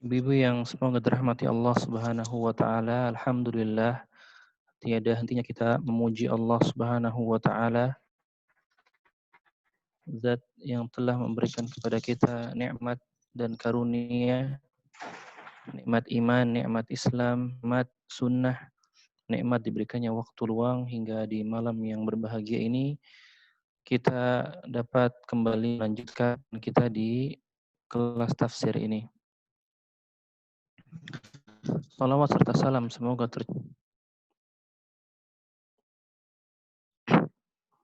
Ibu-ibu yang semoga dirahmati Allah Subhanahu wa taala, alhamdulillah tiada hentinya kita memuji Allah Subhanahu wa taala, zat yang telah memberikan kepada kita nikmat dan karunia, nikmat iman, nikmat Islam, nikmat sunnah, nikmat diberikannya waktu luang hingga di malam yang berbahagia ini kita dapat kembali melanjutkan kita di kelas tafsir ini. Salawat serta salam semoga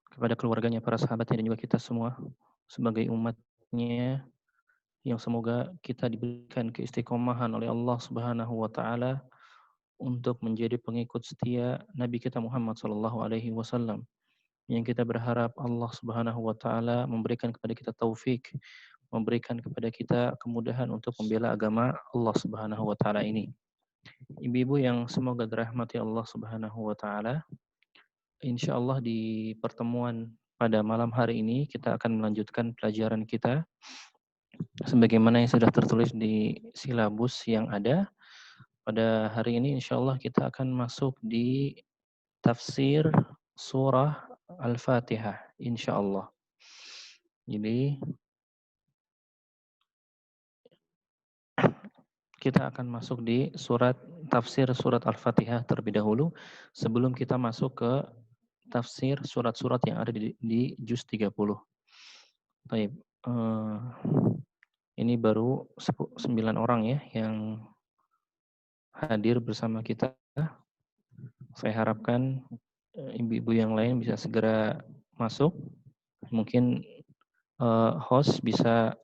kepada keluarganya, para sahabatnya, dan juga kita semua sebagai umatnya yang semoga kita diberikan keistiqomahan oleh Allah Subhanahu wa taala untuk menjadi pengikut setia Nabi kita Muhammad sallallahu alaihi wasallam. Yang kita berharap Allah Subhanahu wa taala memberikan kepada kita taufik, memberikan kepada kita kemudahan untuk membela agama Allah Subhanahu wa taala ini. Ibu-ibu yang semoga dirahmati Allah Subhanahu wa taala, insyaallah di pertemuan pada malam hari ini kita akan melanjutkan pelajaran kita sebagaimana yang sudah tertulis di silabus yang ada. Pada hari ini insyaallah kita akan masuk di tafsir surah Al-Fatihah insyaallah. Jadi kita akan masuk di tafsir surat Al-Fatihah terlebih dahulu sebelum kita masuk ke tafsir surat-surat yang ada di juz 30. Baik, ini baru 9 orang ya yang hadir bersama kita. Saya harapkan ibu-ibu yang lain bisa segera masuk. Mungkin host bisa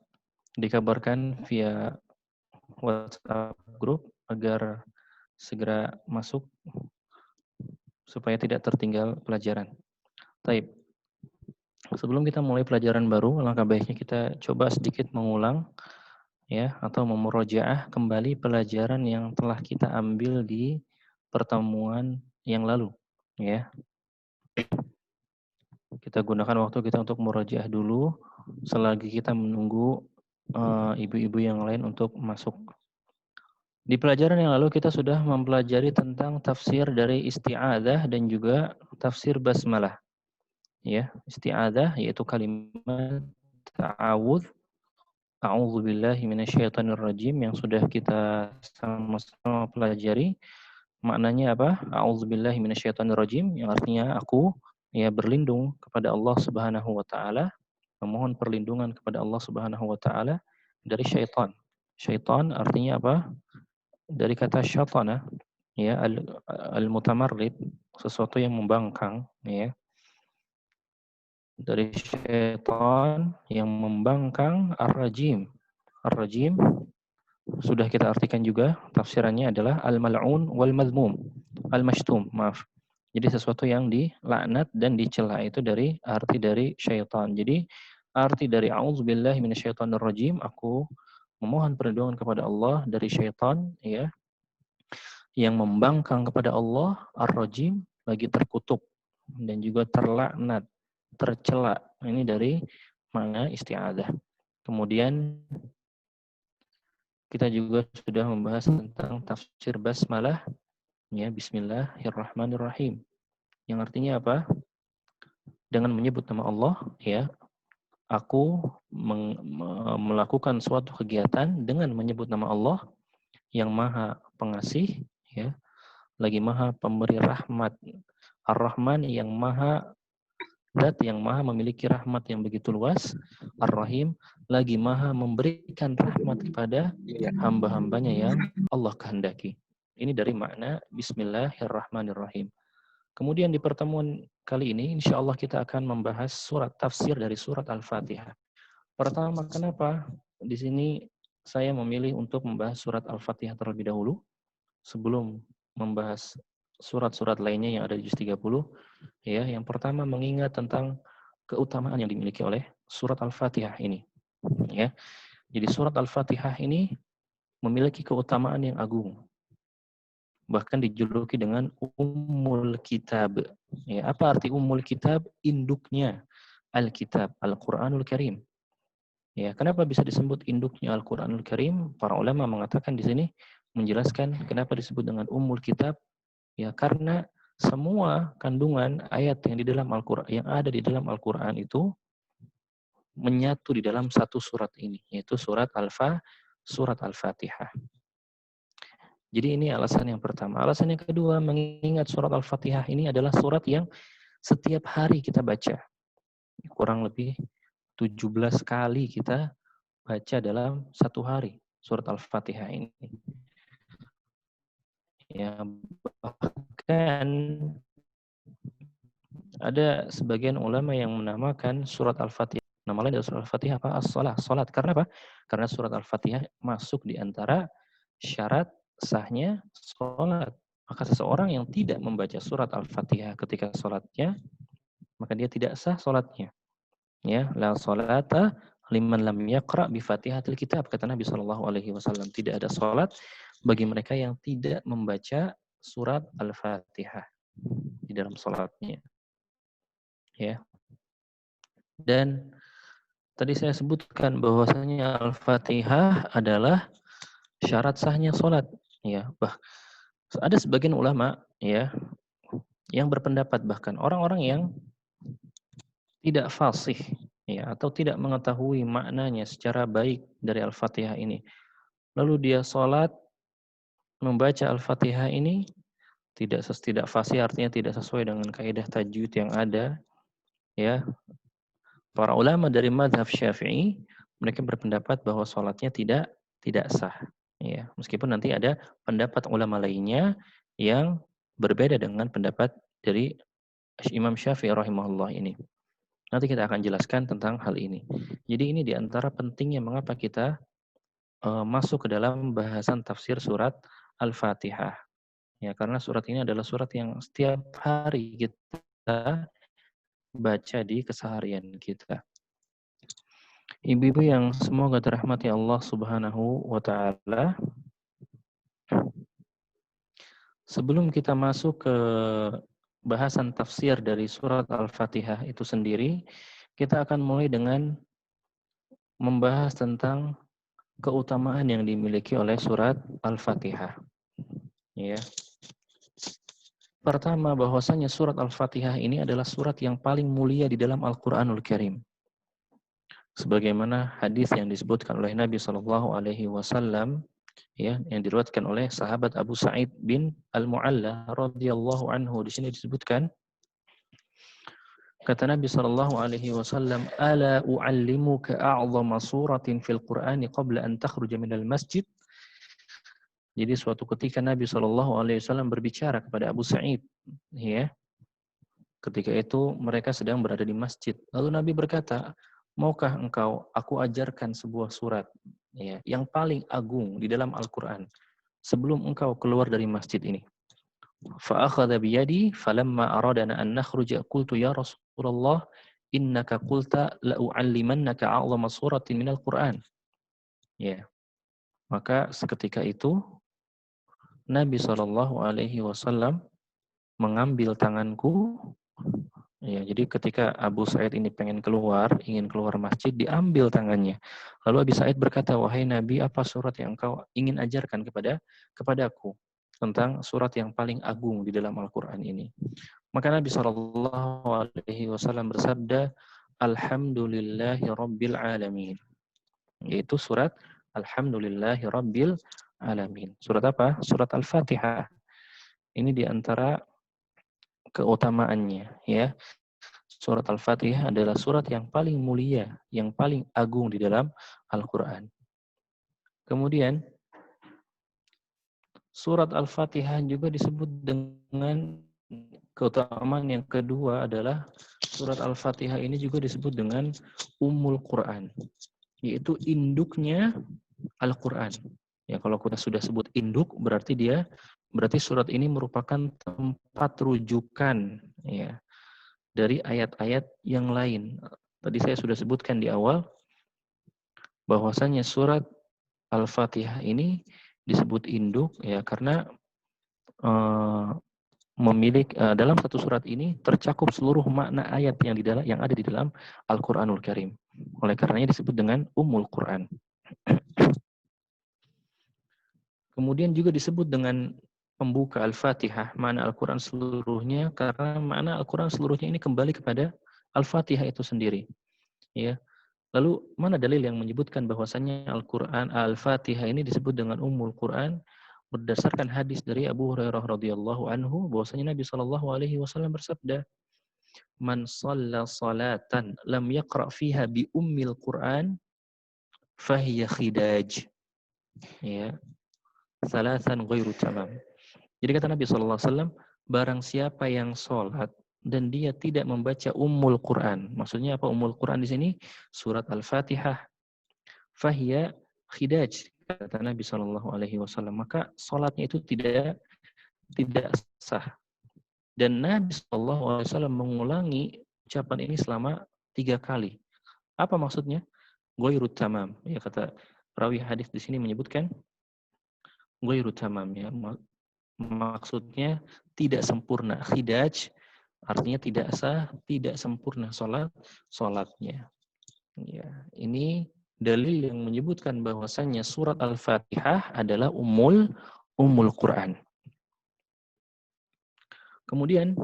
dikabarkan via WhatsApp group agar segera masuk supaya tidak tertinggal pelajaran. Taib. Sebelum kita mulai pelajaran baru, alangkah baiknya kita coba sedikit mengulang ya atau memurojaah kembali pelajaran yang telah kita ambil di pertemuan yang lalu ya. Kita gunakan waktu kita untuk murojaah dulu selagi kita menunggu ibu-ibu yang lain untuk masuk. Di pelajaran yang lalu kita sudah mempelajari tentang tafsir dari isti'adzah dan juga tafsir basmalah. Ya, isti'adzah yaitu kalimat ta'awudz, a'udzubillahi minasyaitonirrajim yang sudah kita sama-sama pelajari. Maknanya apa? A'udzubillahi minasyaitonirrajim yang artinya aku ya berlindung kepada Allah Subhanahu wa taala, memohon perlindungan kepada Allah Subhanahu wa taala dari syaitan. Syaitan artinya apa? Dari kata syaitana ya al-mutamarrid, sesuatu yang membangkang ya. Dari syaitan yang membangkang ar-rajim. Ar-rajim sudah kita artikan juga tafsirannya adalah al-mal'un wal mazmum. Al-mashtum, maaf. Jadi sesuatu yang dilaknat dan dicela itu dari arti dari syaitan. Jadi arti dari a'udzubillahi minasyaitonirrajim, aku memohon perlindungan kepada Allah dari syaitan ya yang membangkang kepada Allah, ar-rajim lagi terkutuk dan juga terlaknat, tercela. Ini dari makna isti'adzah. Kemudian kita juga sudah membahas tentang tafsir basmalah ya, bismillahirrahmanirrahim. Yang artinya apa? Dengan menyebut nama Allah ya, aku melakukan suatu kegiatan dengan menyebut nama Allah yang Maha Pengasih ya, lagi Maha Pemberi rahmat. Ar-Rahman yang Maha Zat yang Maha memiliki rahmat yang begitu luas. Ar-Rahim lagi Maha memberikan rahmat kepada hamba-hambanya yang Allah kehendaki. Ini dari makna Bismillahirrahmanirrahim. Kemudian di pertemuan kali ini, insya Allah kita akan membahas surat tafsir dari surat Al-Fatihah. Pertama, kenapa di sini saya memilih untuk membahas surat Al-Fatihah terlebih dahulu sebelum membahas surat-surat lainnya yang ada di juz 30 ya. Yang pertama mengingat tentang keutamaan yang dimiliki oleh surat Al-Fatihah ini ya. Jadi surat Al-Fatihah ini memiliki keutamaan yang agung. Bahkan dijuluki dengan Ummul Kitab. Ya, apa arti Ummul Kitab? Induknya Al-Kitab, Al-Qur'anul Karim. Ya, kenapa bisa disebut induknya Al-Qur'anul Karim? Para ulama mengatakan di sini menjelaskan kenapa disebut dengan Ummul Kitab. Ya, karena semua kandungan ayat yang di dalam Al-Qur'an yang ada di dalam Al-Qur'an itu menyatu di dalam satu surat ini, yaitu surat Al-Fatihah. Jadi ini alasan yang pertama. Alasan yang kedua, mengingat surat Al-Fatihah ini adalah surat yang setiap hari kita baca. Kurang lebih 17 kali kita baca dalam satu hari surat Al-Fatihah ini. Ya, bahkan ada sebagian ulama yang menamakan surat Al-Fatihah, nama lain dari surat Al-Fatihah apa? Salat. Karena apa? Karena surat Al-Fatihah masuk di antara syarat sahnya salat. Maka seseorang yang tidak membaca surat Al-Fatihah ketika salatnya, maka dia tidak sah salatnya. Ya, la salata liman lam yaqra bi Fatihatil Kitab, kata Nabi sallallahu alaihi wasallam. Tidak ada salat bagi mereka yang tidak membaca surat Al-Fatihah di dalam salatnya. Ya. Dan tadi saya sebutkan bahwasanya Al-Fatihah adalah syarat sahnya salat. Ya, ada sebagian ulama ya yang berpendapat, bahkan orang-orang yang tidak fasih ya atau tidak mengetahui maknanya secara baik dari Al-Fatihah ini. Lalu dia salat membaca Al-Fatihah ini tidak fasih, artinya tidak sesuai dengan kaidah tajwid yang ada ya. Para ulama dari mazhab Syafi'i mereka berpendapat bahwa salatnya tidak sah ya. Meskipun nanti ada pendapat ulama lainnya yang berbeda dengan pendapat dari Imam Syafi'i rahimahullah ini. Nanti kita akan jelaskan tentang hal ini. Jadi ini diantara pentingnya mengapa kita masuk ke dalam bahasan tafsir surat Al-Fatihah. Ya, karena surat ini adalah surat yang setiap hari kita baca di keseharian kita. Ibu-ibu yang semoga dirahmati Allah Subhanahu wa taala. Sebelum kita masuk ke bahasan tafsir dari surat Al-Fatihah itu sendiri, kita akan mulai dengan membahas tentang keutamaan yang dimiliki oleh surat Al-Fatihah. Ya. Pertama, bahwasanya surat Al-Fatihah ini adalah surat yang paling mulia di dalam Al-Qur'anul Karim. Sebagaimana hadis yang disebutkan oleh Nabi Shallallahu alaihi wasallam ya, yang diriwayatkan oleh sahabat Abu Sa'id bin Al-Mu'alla radhiyallahu anhu, di sini disebutkan kata Nabi Shallallahu alaihi wasallam, "Ala u'allimuka a'zama suratin fil Qur'ani qabla an takhruja minal masjid." Jadi suatu ketika Nabi Shallallahu alaihi wasallam berbicara kepada Abu Sa'id, ya. Ketika itu mereka sedang berada di masjid. Lalu Nabi berkata, "Maukah engkau aku ajarkan sebuah surat ya yang paling agung di dalam Al-Qur'an sebelum engkau keluar dari masjid ini?" Fa akhadha bi yadi falamma aradana an nakhruja qultu ya Rasulullah innaka qulta la u'allimannaka a'zama suratin minal Qur'an. Ya. Maka seketika itu Nabi Shallallahu alaihi wasallam mengambil tanganku. Ya, jadi ketika Abu Sa'id ini ingin keluar masjid, diambil tangannya. Lalu Abu Sa'id berkata, "Wahai Nabi, apa surat yang engkau ingin ajarkan kepadaku tentang surat yang paling agung di dalam Al-Qur'an ini?" Maka Nabi Shallallahu alaihi wasallam bersabda, "Alhamdulillahi rabbil alamin." Yaitu surat Alhamdulillahi rabbil alamin. Surat apa? Surat Al-Fatihah. Ini diantara keutamaannya ya. Surat Al-Fatihah adalah surat yang paling mulia, yang paling agung di dalam Al-Quran. Kemudian surat Al-Fatihah juga disebut dengan keutamaan yang kedua adalah surat Al-Fatihah ini juga disebut dengan Ummul Quran, yaitu induknya Al-Quran. Ya, kalau kita sudah sebut induk, berarti surat ini merupakan tempat rujukan ya dari ayat-ayat yang lain. Tadi saya sudah sebutkan di awal bahwasanya surat Al-Fatihah ini disebut induk ya karena dalam satu surat ini tercakup seluruh makna ayat yang ada di dalam Al-Qur'anul Karim. Oleh karenanya disebut dengan Ummul Quran. Kemudian juga disebut dengan pembuka Al-Fatihah, makna Al-Quran seluruhnya, karena makna Al-Quran seluruhnya ini kembali kepada Al-Fatihah itu sendiri. Ya. Lalu mana dalil yang menyebutkan bahwasannya Al-Quran, Al-Fatihah ini disebut dengan Ummul Quran? Berdasarkan hadis dari Abu Hurairah radhiyallahu anhu, bahwasanya Nabi Shallallahu alaihi wasallam bersabda, "Man shalla salatan lam yaqra fiha bi ummil Quran, fahiya khidaj." Ya, salasan ghairu tamam. Jadi kata Nabi SAW, barang siapa yang sholat dan dia tidak membaca Ummul Quran. Maksudnya apa Ummul Quran di sini? Surat Al-Fatihah. Fahiya khidaj, kata Nabi SAW. Maka sholatnya itu tidak sah. Dan Nabi SAW mengulangi ucapan ini selama 3 kali. Apa maksudnya? Ghairu tamam. Ya, kata perawi hadis di sini menyebutkan ghairu tamam, ya. Maksudnya tidak sempurna. Khidaj artinya tidak sah, tidak sempurna sholatnya. Ya, ini dalil yang menyebutkan bahwasannya surat Al-Fatihah adalah Ummul Quran. Kemudian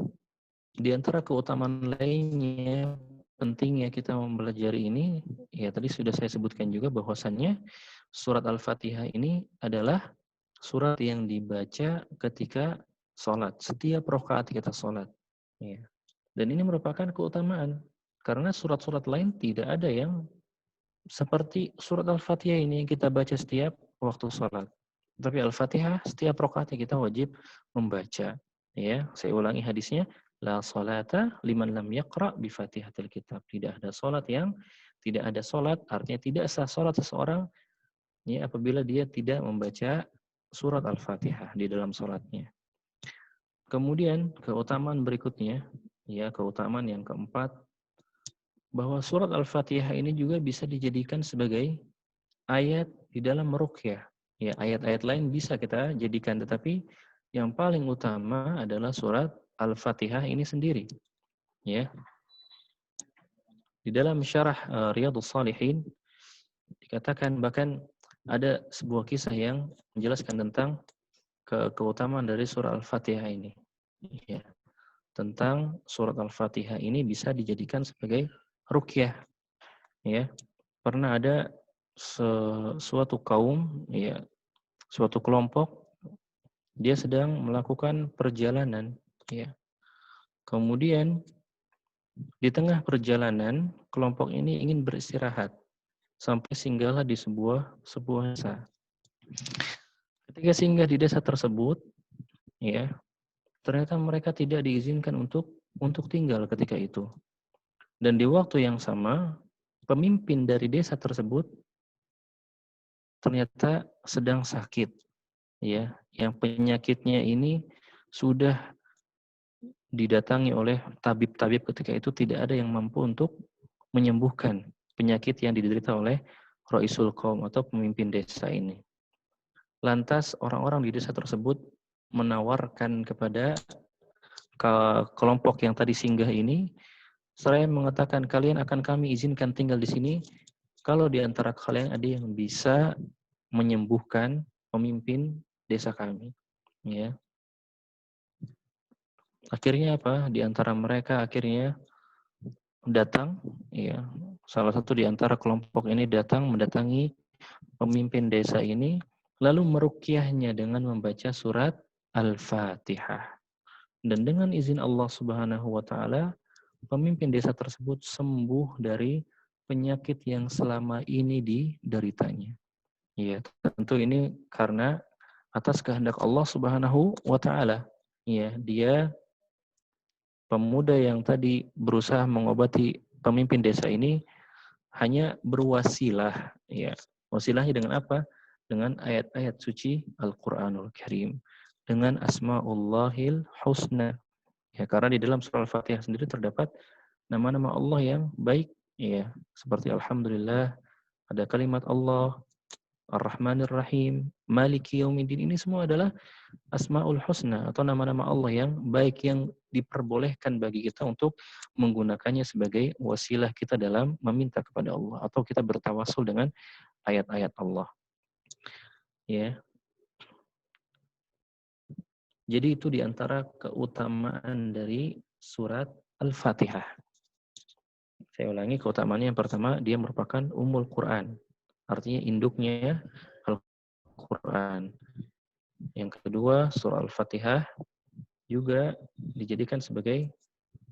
di antara keutamaan lainnya pentingnya kita mempelajari ini, ya tadi sudah saya sebutkan juga bahwasannya surat Al-Fatihah ini adalah surat yang dibaca ketika sholat, setiap rakaat kita sholat. Ya. Dan ini merupakan keutamaan, karena surat-surat lain tidak ada yang seperti surat Al-Fatihah ini yang kita baca setiap waktu sholat. Tapi Al-Fatihah setiap rakaatnya kita wajib membaca. Ya, saya ulangi hadisnya, la salata liman lam yaqra bi Fatihatil Kitab. Tidak ada salat artinya tidak sah salat seseorang ya apabila dia tidak membaca surat Al-Fatihah di dalam salatnya. Kemudian keutamaan berikutnya, ya keutamaan yang keempat, bahwa surat Al-Fatihah ini juga bisa dijadikan sebagai ayat di dalam meruqyah. Ya, ayat-ayat lain bisa kita jadikan, tetapi yang paling utama adalah surat Al-Fatihah ini sendiri. Ya. Di dalam syarah Riyadhus Shalihin dikatakan bahkan ada sebuah kisah yang menjelaskan tentang keutamaan dari surah Al-Fatihah ini. Ya. Tentang surat Al-Fatihah ini bisa dijadikan sebagai ruqyah. Ya. Pernah ada suatu kaum, ya, suatu kelompok, dia sedang melakukan perjalanan, ya. Kemudian di tengah perjalanan, kelompok ini ingin beristirahat sampai singgahlah di sebuah desa. Ketika singgah di desa tersebut, ya, ternyata mereka tidak diizinkan untuk tinggal ketika itu. Dan di waktu yang sama, pemimpin dari desa tersebut ternyata sedang sakit, ya, yang penyakitnya ini sudah didatangi oleh tabib-tabib ketika itu tidak ada yang mampu untuk menyembuhkan penyakit yang diderita oleh Raisul Qaum atau pemimpin desa ini. Lantas orang-orang di desa tersebut menawarkan kepada kelompok yang tadi singgah ini, saya mengatakan kalian akan kami izinkan tinggal di sini kalau di antara kalian ada yang bisa menyembuhkan pemimpin desa kami. Ya. Akhirnya apa? Di antara mereka akhirnya datang, ya, salah satu di antara kelompok ini datang mendatangi pemimpin desa ini, lalu meruqyahnya dengan membaca surat Al-Fatihah. Dan dengan izin Allah Subhanahu wa taala, pemimpin desa tersebut sembuh dari penyakit yang selama ini dideritanya. Ya, tentu ini karena atas kehendak Allah Subhanahu wa taala. Ya, dia pemuda yang tadi berusaha mengobati pemimpin desa ini hanya berwasilah, ya. Wasilahnya dengan apa? Dengan ayat-ayat suci Al-Qur'anul Karim, dengan asmaullahil husna. Ya, karena di dalam surah Al-Fatihah sendiri terdapat nama-nama Allah yang baik, ya, seperti alhamdulillah, ada kalimat Allah, Ar-Rahmanir Rahim, Maliki Yaumiddin. Ini semua adalah Asmaul Husna atau nama-nama Allah yang baik yang diperbolehkan bagi kita untuk menggunakannya sebagai wasilah kita dalam meminta kepada Allah atau kita bertawasul dengan ayat-ayat Allah. Ya. Jadi itu diantara keutamaan dari surat Al-Fatihah. Saya ulangi, keutamaannya yang pertama, dia merupakan Ummul Quran. Artinya induknya Al-Quran. Yang kedua, surah Al-Fatihah juga dijadikan sebagai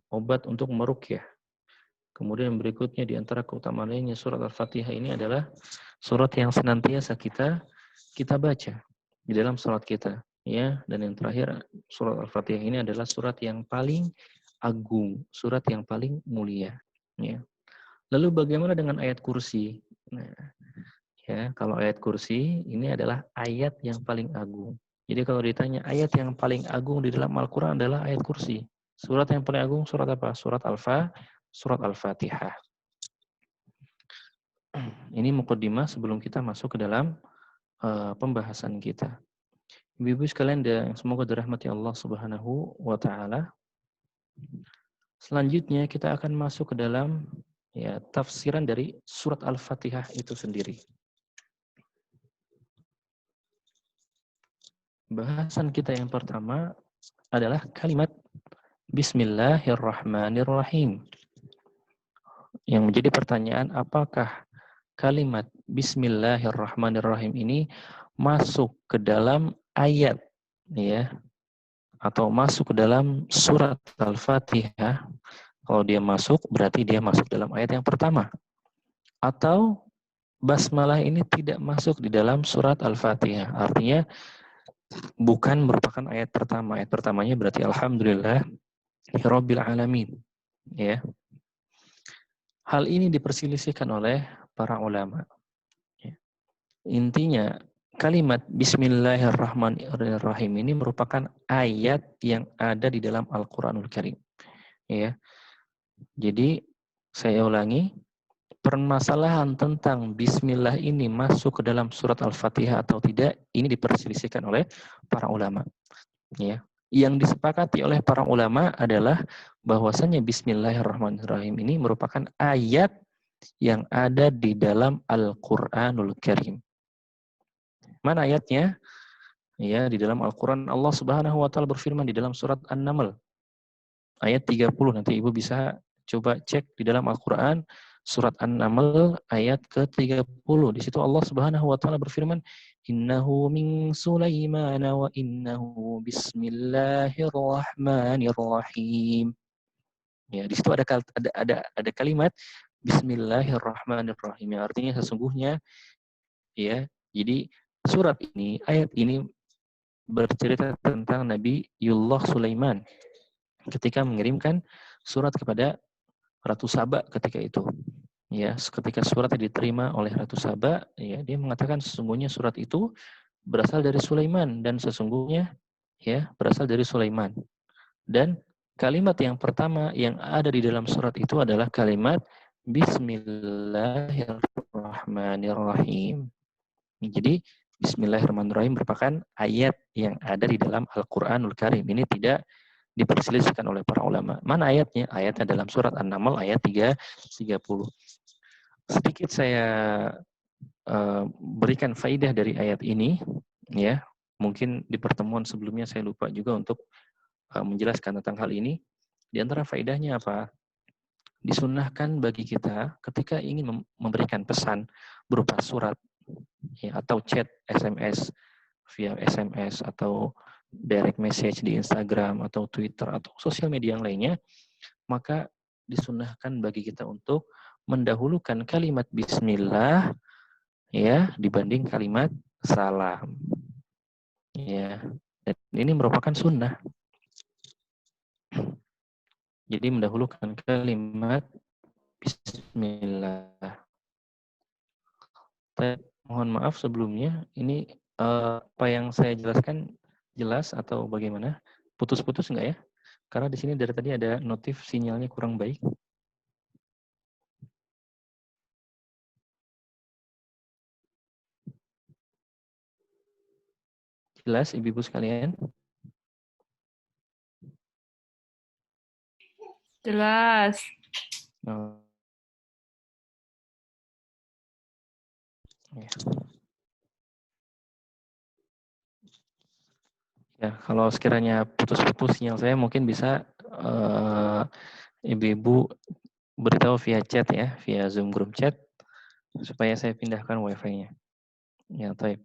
obat untuk meruqyah. Kemudian berikutnya di antara keutamaan lainnya surat Al-Fatihah ini adalah surat yang senantiasa kita baca di dalam salat kita, ya. Dan yang terakhir, surat Al-Fatihah ini adalah surat yang paling agung, surat yang paling mulia, ya. Lalu bagaimana dengan ayat kursi? Nah, ya, kalau ayat kursi ini adalah ayat yang paling agung. Jadi kalau ditanya ayat yang paling agung di dalam Al-Qur'an adalah ayat kursi. Surat yang paling agung surat apa? Surat Al-Fatihah. Ini mukaddimah sebelum kita masuk ke dalam pembahasan kita. Ibu-ibu sekalian yang semoga dirahmati Allah Subhanahu wa taala. Selanjutnya kita akan masuk ke dalam ya tafsiran dari surat Al-Fatihah itu sendiri. Bahasan kita yang pertama adalah kalimat Bismillahirrahmanirrahim. Yang menjadi pertanyaan, apakah kalimat Bismillahirrahmanirrahim ini masuk ke dalam ayat, ya, atau masuk ke dalam surat Al-Fatihah? Kalau dia masuk, berarti dia masuk dalam ayat yang pertama. Atau basmalah ini tidak masuk di dalam surat Al-Fatihah. Artinya bukan merupakan ayat pertama. Ayat pertamanya berarti Alhamdulillah Rabbil Alamin. Ya. Hal ini diperselisihkan oleh para ulama. Ya. Intinya, kalimat Bismillahirrahmanirrahim ini merupakan ayat yang ada di dalam Al-Quranul Karim. Ya. Jadi, saya ulangi, permasalahan tentang Bismillah ini masuk ke dalam surat Al-Fatihah atau tidak, ini diperselisihkan oleh para ulama. Ya. Yang disepakati oleh para ulama adalah bahwasanya Bismillahirrahmanirrahim ini merupakan ayat yang ada di dalam Al-Qur'anul Karim. Mana ayatnya? Ya, di dalam Al-Qur'an Allah Subhanahu wa taala berfirman di dalam surat An-Naml ayat 30. Nanti Ibu bisa coba cek di dalam Al-Qur'an surat An-Naml ayat ke-30. Di situ Allah Subhanahu wa taala berfirman, "Innahu min Sulaiman wa innahu bismillahirrahmanirrahim." Ya, di situ ada kalimat Bismillahirrahmanirrahim yang artinya sesungguhnya, ya. Jadi surat ini, ayat ini bercerita tentang Nabi Yullah Sulaiman ketika mengirimkan surat kepada Ratu Saba ketika itu. Ya, ketika suratnya diterima oleh Ratu Saba, ya, dia mengatakan sesungguhnya surat itu berasal dari Sulaiman dan sesungguhnya, ya, berasal dari Sulaiman. Dan kalimat yang pertama yang ada di dalam surat itu adalah kalimat Bismillahirrahmanirrahim. Jadi Bismillahirrahmanirrahim merupakan ayat yang ada di dalam Al-Qur'anul Karim. Ini tidak diperselisihkan oleh para ulama. Mana ayatnya? Ayatnya dalam surat An-Naml ayat 30. Sedikit saya berikan faidah dari ayat ini, ya. Mungkin di pertemuan sebelumnya saya lupa juga untuk menjelaskan tentang hal ini. Di antara faidahnya apa? Disunnahkan bagi kita ketika ingin memberikan pesan berupa surat, ya, atau chat SMS via SMS atau direct message di Instagram atau Twitter atau sosial media yang lainnya, maka disunnahkan bagi kita untuk mendahulukan kalimat Bismillah, ya, dibanding kalimat salam, ya. Dan ini merupakan sunnah. Jadi mendahulukan kalimat Bismillah. Mohon maaf sebelumnya, ini apa yang saya jelaskan jelas atau bagaimana? Putus-putus enggak ya? Karena di sini dari tadi ada notif sinyalnya kurang baik. Jelas ibu-ibu sekalian? Jelas. Oh, ya. Ya, kalau sekiranya putus-putus sinyal saya mungkin bisa ibu-ibu beritahu via chat ya, via Zoom group chat supaya saya pindahkan wifi-nya. Ya, baik.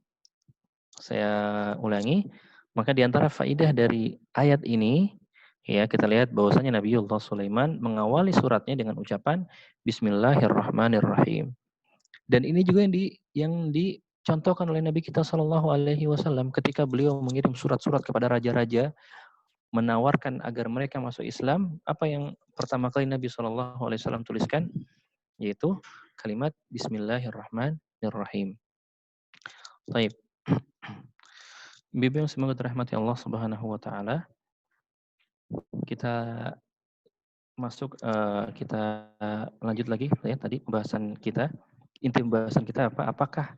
Saya ulangi, maka di antara faidah dari ayat ini ya kita lihat bahwasanya Nabiullah Sulaiman mengawali suratnya dengan ucapan Bismillahirrahmanirrahim. Dan ini juga yang dicontohkan oleh Nabi kita Shallallahu Alaihi Wasallam ketika beliau mengirim surat-surat kepada raja-raja menawarkan agar mereka masuk Islam. Apa yang pertama kali Nabi Shallallahu Alaihi Wasallam tuliskan yaitu kalimat Bismillahirrahmanirrahim. Baik. Bibi yang semoga dirahmati Allah Subhanahu wa taala. Kita kita lanjut lagi ya tadi pembahasan kita. Inti pembahasan kita apa? Apakah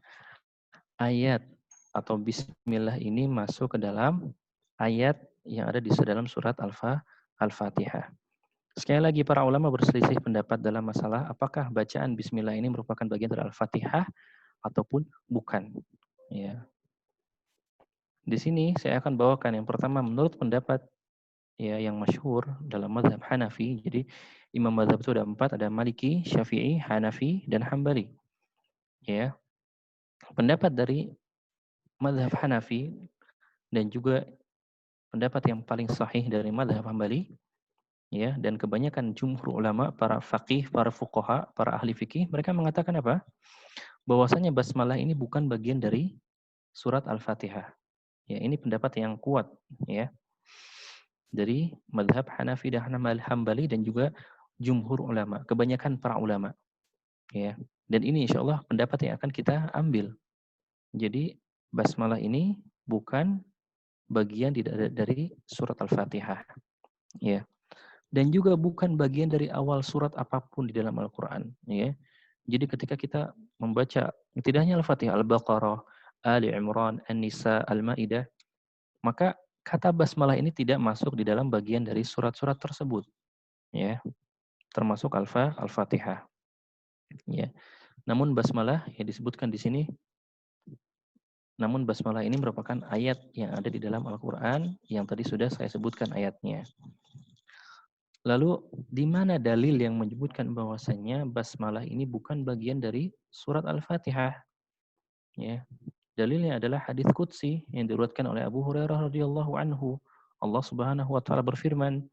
ayat atau bismillah ini masuk ke dalam ayat yang ada di dalam surat Al-Fatihah? Sekali lagi para ulama berselisih pendapat dalam masalah apakah bacaan bismillah ini merupakan bagian dari Al-Fatihah ataupun bukan. Ya. Di sini saya akan bawakan yang pertama menurut pendapat ya yang masyhur dalam mazhab Hanafi. Jadi imam mazhab itu ada 4, ada Maliki, Syafi'i, Hanafi, dan Hambali. Ya. Pendapat dari mazhab Hanafi dan juga pendapat yang paling sahih dari mazhab Hambali ya dan kebanyakan jumhur ulama, para faqih, para fuqaha, para ahli fikih, mereka mengatakan apa? Bahwasanya basmalah ini bukan bagian dari surat Al-Fatihah. Ya, ini pendapat yang kuat ya. Dari mazhab Hanafi dan Hambali dan juga jumhur ulama, kebanyakan para ulama. Ya. Dan ini insya Allah pendapat yang akan kita ambil. Jadi basmalah ini bukan bagian dari surat Al-Fatihah. Ya. Dan juga bukan bagian dari awal surat apapun di dalam Al-Qur'an, ya. Jadi ketika kita membaca tidak hanya Al-Fatihah, Al-Baqarah, Ali Imran, An-Nisa, Al-Maidah, maka kata basmalah ini tidak masuk di dalam bagian dari surat-surat tersebut, ya. Termasuk Al-Fatihah, ya. Namun basmalah yang disebutkan di sini, namun basmalah ini merupakan ayat yang ada di dalam Al-Qur'an yang tadi sudah saya sebutkan ayatnya. Lalu di mana dalil yang menyebutkan bahwasanya basmalah ini bukan bagian dari surat Al-Fatihah? Ya. Dalilnya adalah hadis qudsi yang diriwayatkan oleh Abu Hurairah radhiyallahu anhu. Allah Subhanahu wa taala berfirman,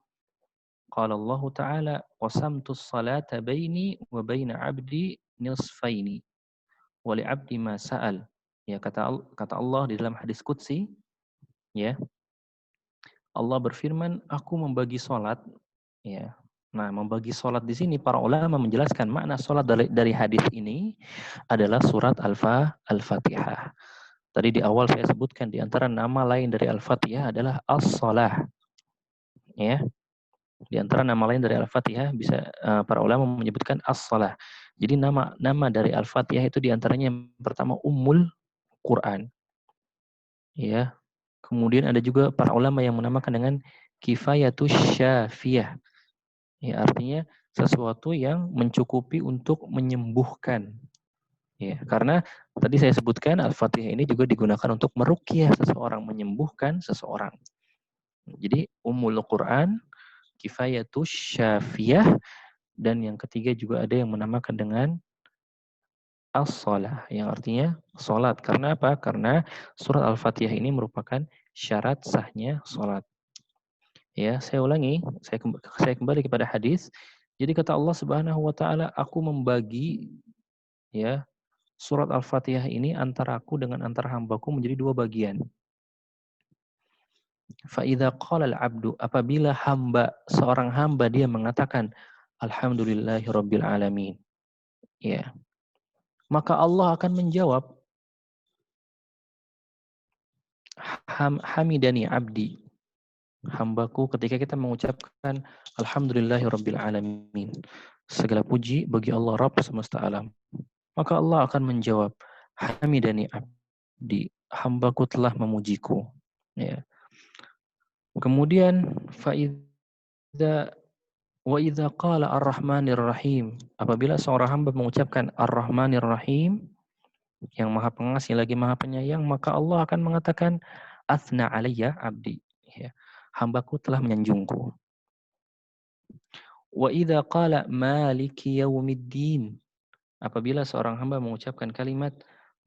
qala Allah taala, qasamtus salata baini wa baina 'abdi nisfaini wa li 'abdi ma sa'al. Ya, kata Allah di dalam hadis qudsi, ya. Allah berfirman, aku membagi salat. Ya. Nah, membagi sholat di sini para ulama menjelaskan makna sholat dari hadis ini adalah surat Al-Fatihah. Tadi di awal saya sebutkan di antara nama lain dari Al-Fatihah adalah As-Shalah. Ya. Di antara nama lain dari Al-Fatihah bisa para ulama menyebutkan As-Shalah. Jadi nama dari Al-Fatihah itu di antaranya yang pertama Ummul Quran. Ya. Kemudian ada juga para ulama yang menamakan dengan Kifayatus Syafiyah. Ya, artinya sesuatu yang mencukupi untuk menyembuhkan. Ya, karena tadi saya sebutkan Al-Fatihah ini juga digunakan untuk meruqyah seseorang, menyembuhkan seseorang. Jadi Ummul Quran, Kifayatus Syafiyah, dan yang ketiga juga ada yang menamakan dengan As-Shalah, yang artinya salat. Karena apa? Karena surat Al-Fatihah ini merupakan syarat sahnya salat. Ya, saya ulangi, saya kembali kepada hadis. Jadi kata Allah Subhanahu wa taala, aku membagi ya surat Al-Fatihah ini antara aku dengan antara hambaku menjadi dua bagian. Fa idza qala al-'abdu, apabila seorang hamba dia mengatakan alhamdulillahirabbil alamin. Ya. Maka Allah akan menjawab hamidani abdi. Hambaku ketika kita mengucapkan alhamdulillahirabbil alamin. Segala puji bagi Allah Rabb semesta alam. Maka Allah akan menjawab hamidani abdi. Hambaku telah memujiku. Ya. Kemudian faidza wa idza qala ar-rahmanir rahim, apabila seorang hamba mengucapkan ar-rahmanir rahim, yang maha pengasih lagi maha penyayang, maka Allah akan mengatakan athna alayya abdi, ya, hambaku telah menyanjungku. Wa idza qala maliki yaumiddin, apabila seorang hamba mengucapkan kalimat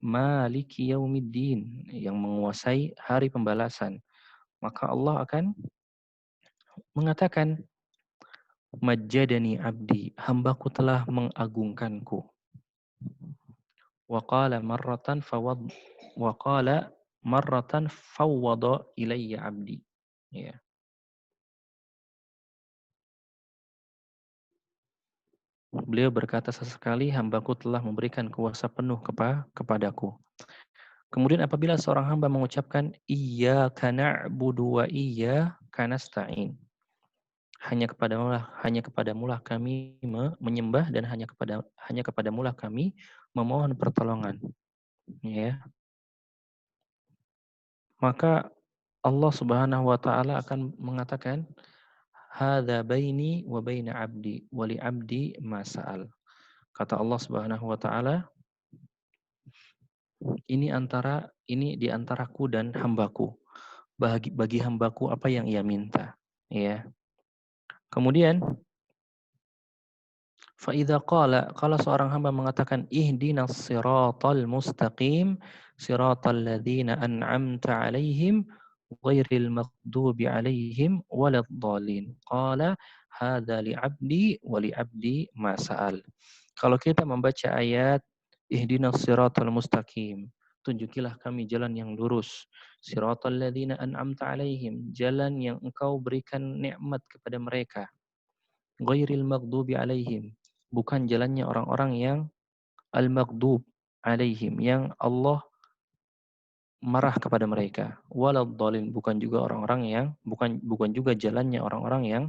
maliki yaumiddin, yang menguasai hari pembalasan, maka Allah akan mengatakan majjadani abdi, hambaku telah mengagungkanku. Wa qala marratan fawwada ilayya abdi. Ya. Beliau berkata, sesekali hambaku telah memberikan kuasa penuh kepadaku. Kemudian apabila seorang hamba mengucapkan iyyaka na'budu wa iyyaka nasta'in, hanya kepadamulah kami menyembah dan hanya kepadamulah kami memohon pertolongan, ya, maka Allah Subhanahu wa taala akan mengatakan hadza baini wa baina abdi wa li abdi ma sa'al. Kata Allah Subhanahu wa taala, ini di antaraku dan hambaku. Bagi hambaku apa yang ia minta, ya. Kemudian faidza qala, kalau seorang hamba mengatakan ihdinas siratal mustaqim siratal ladzina an'amta 'alaihim ghairil maghdubi 'alaihim waladdallin, qala hadza li 'abdi wa li 'abdi ma sa'al. Kalau kita membaca ayat ihdinas siratal mustaqim, tunjukilah kami jalan yang lurus, siratal ladzina an'amta 'alaihim, jalan yang engkau berikan nikmat kepada mereka, ghairil maghdubi 'alaihim, bukan jalannya orang-orang yang al-maghdub alaihim, yang Allah marah kepada mereka. Waladhdallin, bukan juga orang-orang yang bukan juga jalannya orang-orang yang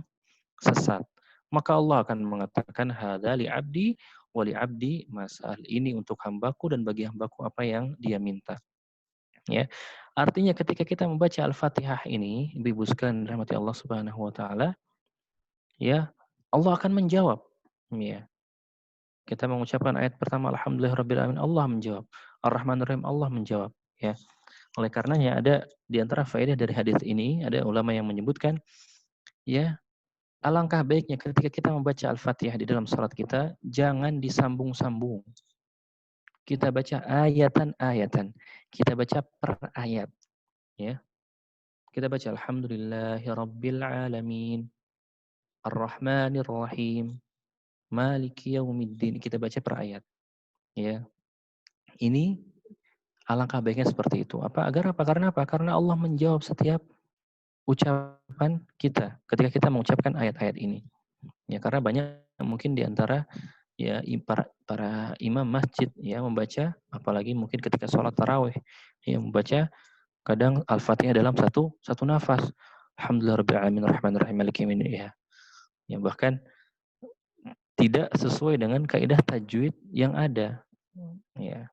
sesat. Maka Allah akan mengatakan hadza li 'abdi wa li 'abdi mas'al. Ini untuk hambaku dan bagi hambaku apa yang dia minta. Ya. Artinya ketika kita membaca Al-Fatihah ini, Ibu sekalian rahmati Allah Subhanahu wa taala, ya, Allah akan menjawab. Ya. Kita mengucapkan ayat pertama alhamdulillahirabbil alamin, Allah menjawab. Ar-Rahmanir Rahim, Allah menjawab, ya. Oleh karenanya ada di antara faedah dari hadis ini, ada ulama yang menyebutkan, ya, alangkah baiknya ketika kita membaca Al-Fatihah di dalam salat kita, jangan disambung-sambung. Kita baca ayatan-ayatan. Kita baca per ayat, ya. Kita baca alhamdulillahirabbil alamin, ar-rahmanir rahim, maliki yaumiddin. Kita baca per ayat, ya. Ini alangkah baiknya seperti itu. Agar apa? Karena apa? Karena Allah menjawab setiap ucapan kita ketika kita mengucapkan ayat-ayat ini. Ya, karena banyak mungkin di antara ya para imam masjid ya membaca, apalagi mungkin ketika sholat tarawih, ya membaca kadang Al-Fatihah dalam satu nafas. Alhamdulillahirabbil alamin arrahmanir rahim maliki yaumiddin, ya. Ya, bahkan tidak sesuai dengan kaidah tajwid yang ada. Ya.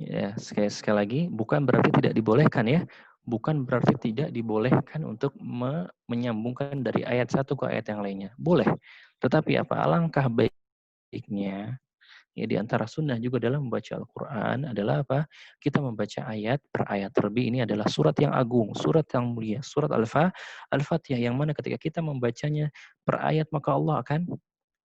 Ya, sekali lagi, bukan berarti tidak dibolehkan, ya. Bukan berarti tidak dibolehkan untuk menyambungkan dari ayat satu ke ayat yang lainnya. Boleh. Tetapi apa? Alangkah baiknya, ya, di antara sunnah juga dalam membaca Al-Quran adalah apa? Kita membaca ayat per ayat. Terlebih ini adalah surat yang agung, surat yang mulia, surat Al-Fatihah, yang mana ketika kita membacanya per ayat, maka Allah akan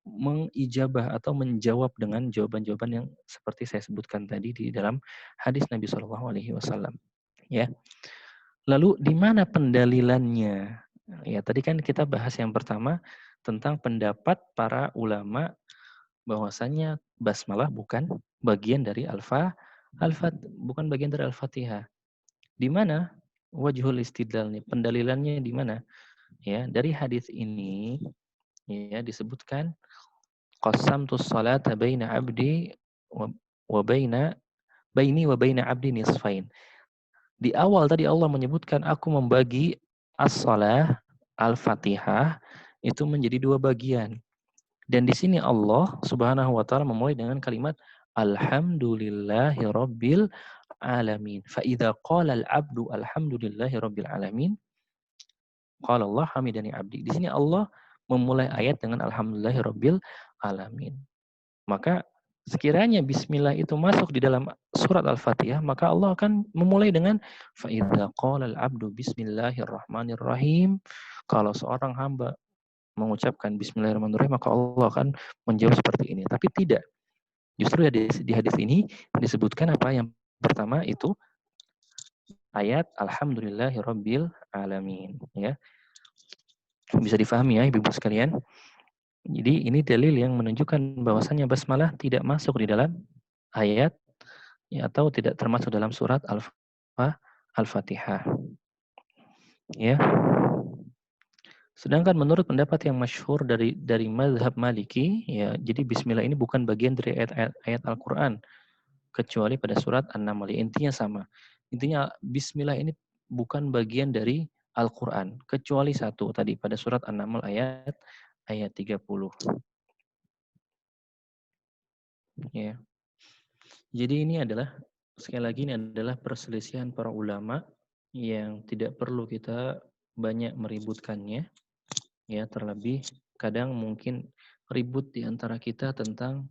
mengijabah atau menjawab dengan jawaban-jawaban yang seperti saya sebutkan tadi di dalam hadis Nabi Shallallahu Alaihi Wasallam. Ya. Lalu di mana pendalilannya? Ya, tadi kan kita bahas yang pertama tentang pendapat para ulama bahwasanya basmalah bukan bagian dari bukan bagian dari Al-Fatihah. Di mana wajhul istidlal nih? Pendalilannya di mana? Ya, dari hadis ini ya disebutkan qasamtus salata baina abdi wa baini wa baina abdi nisfain. Di awal tadi Allah menyebutkan aku membagi as-salah al-Fatihah itu menjadi dua bagian. Dan di sini Allah Subhanahu wa taala memulai dengan kalimat alhamdulillahi rabbil alamin. Fa idza qala al-'abdu alhamdulillahi rabbil alamin, qala Allah hamidani 'abdi. Di sini Allah memulai ayat dengan alhamdulillahi rabbil alamin. Maka sekiranya bismillah itu masuk di dalam surat Al-Fatihah, maka Allah akan memulai dengan fa idza qala al-'abdu bismillahirrahmanirrahim. Kalau seorang hamba mengucapkan bismillahirrahmanirrahim, maka Allah akan menjawab seperti ini. Tapi tidak. Justru di hadis ini disebutkan apa? Yang pertama itu ayat alhamdulillahirabbil alamin, ya. Bisa difahami ya Ibu-ibu sekalian. Jadi ini dalil yang menunjukkan bahwasannya basmalah tidak masuk di dalam ayat ya, atau tidak termasuk dalam surat Al-Fatihah. Ya. Sedangkan menurut pendapat yang masyhur dari mazhab Maliki, ya, jadi bismillah ini bukan bagian dari ayat Al-Qur'an kecuali pada surat An-Naml. Intinya sama. Intinya bismillah ini bukan bagian dari Al-Qur'an kecuali satu tadi pada surat An-Naml ayat 30. Ya. Jadi ini adalah sekali lagi ini adalah perselisihan para ulama yang tidak perlu kita banyak meributkannya. Ya, terlebih kadang mungkin ribut di antara kita tentang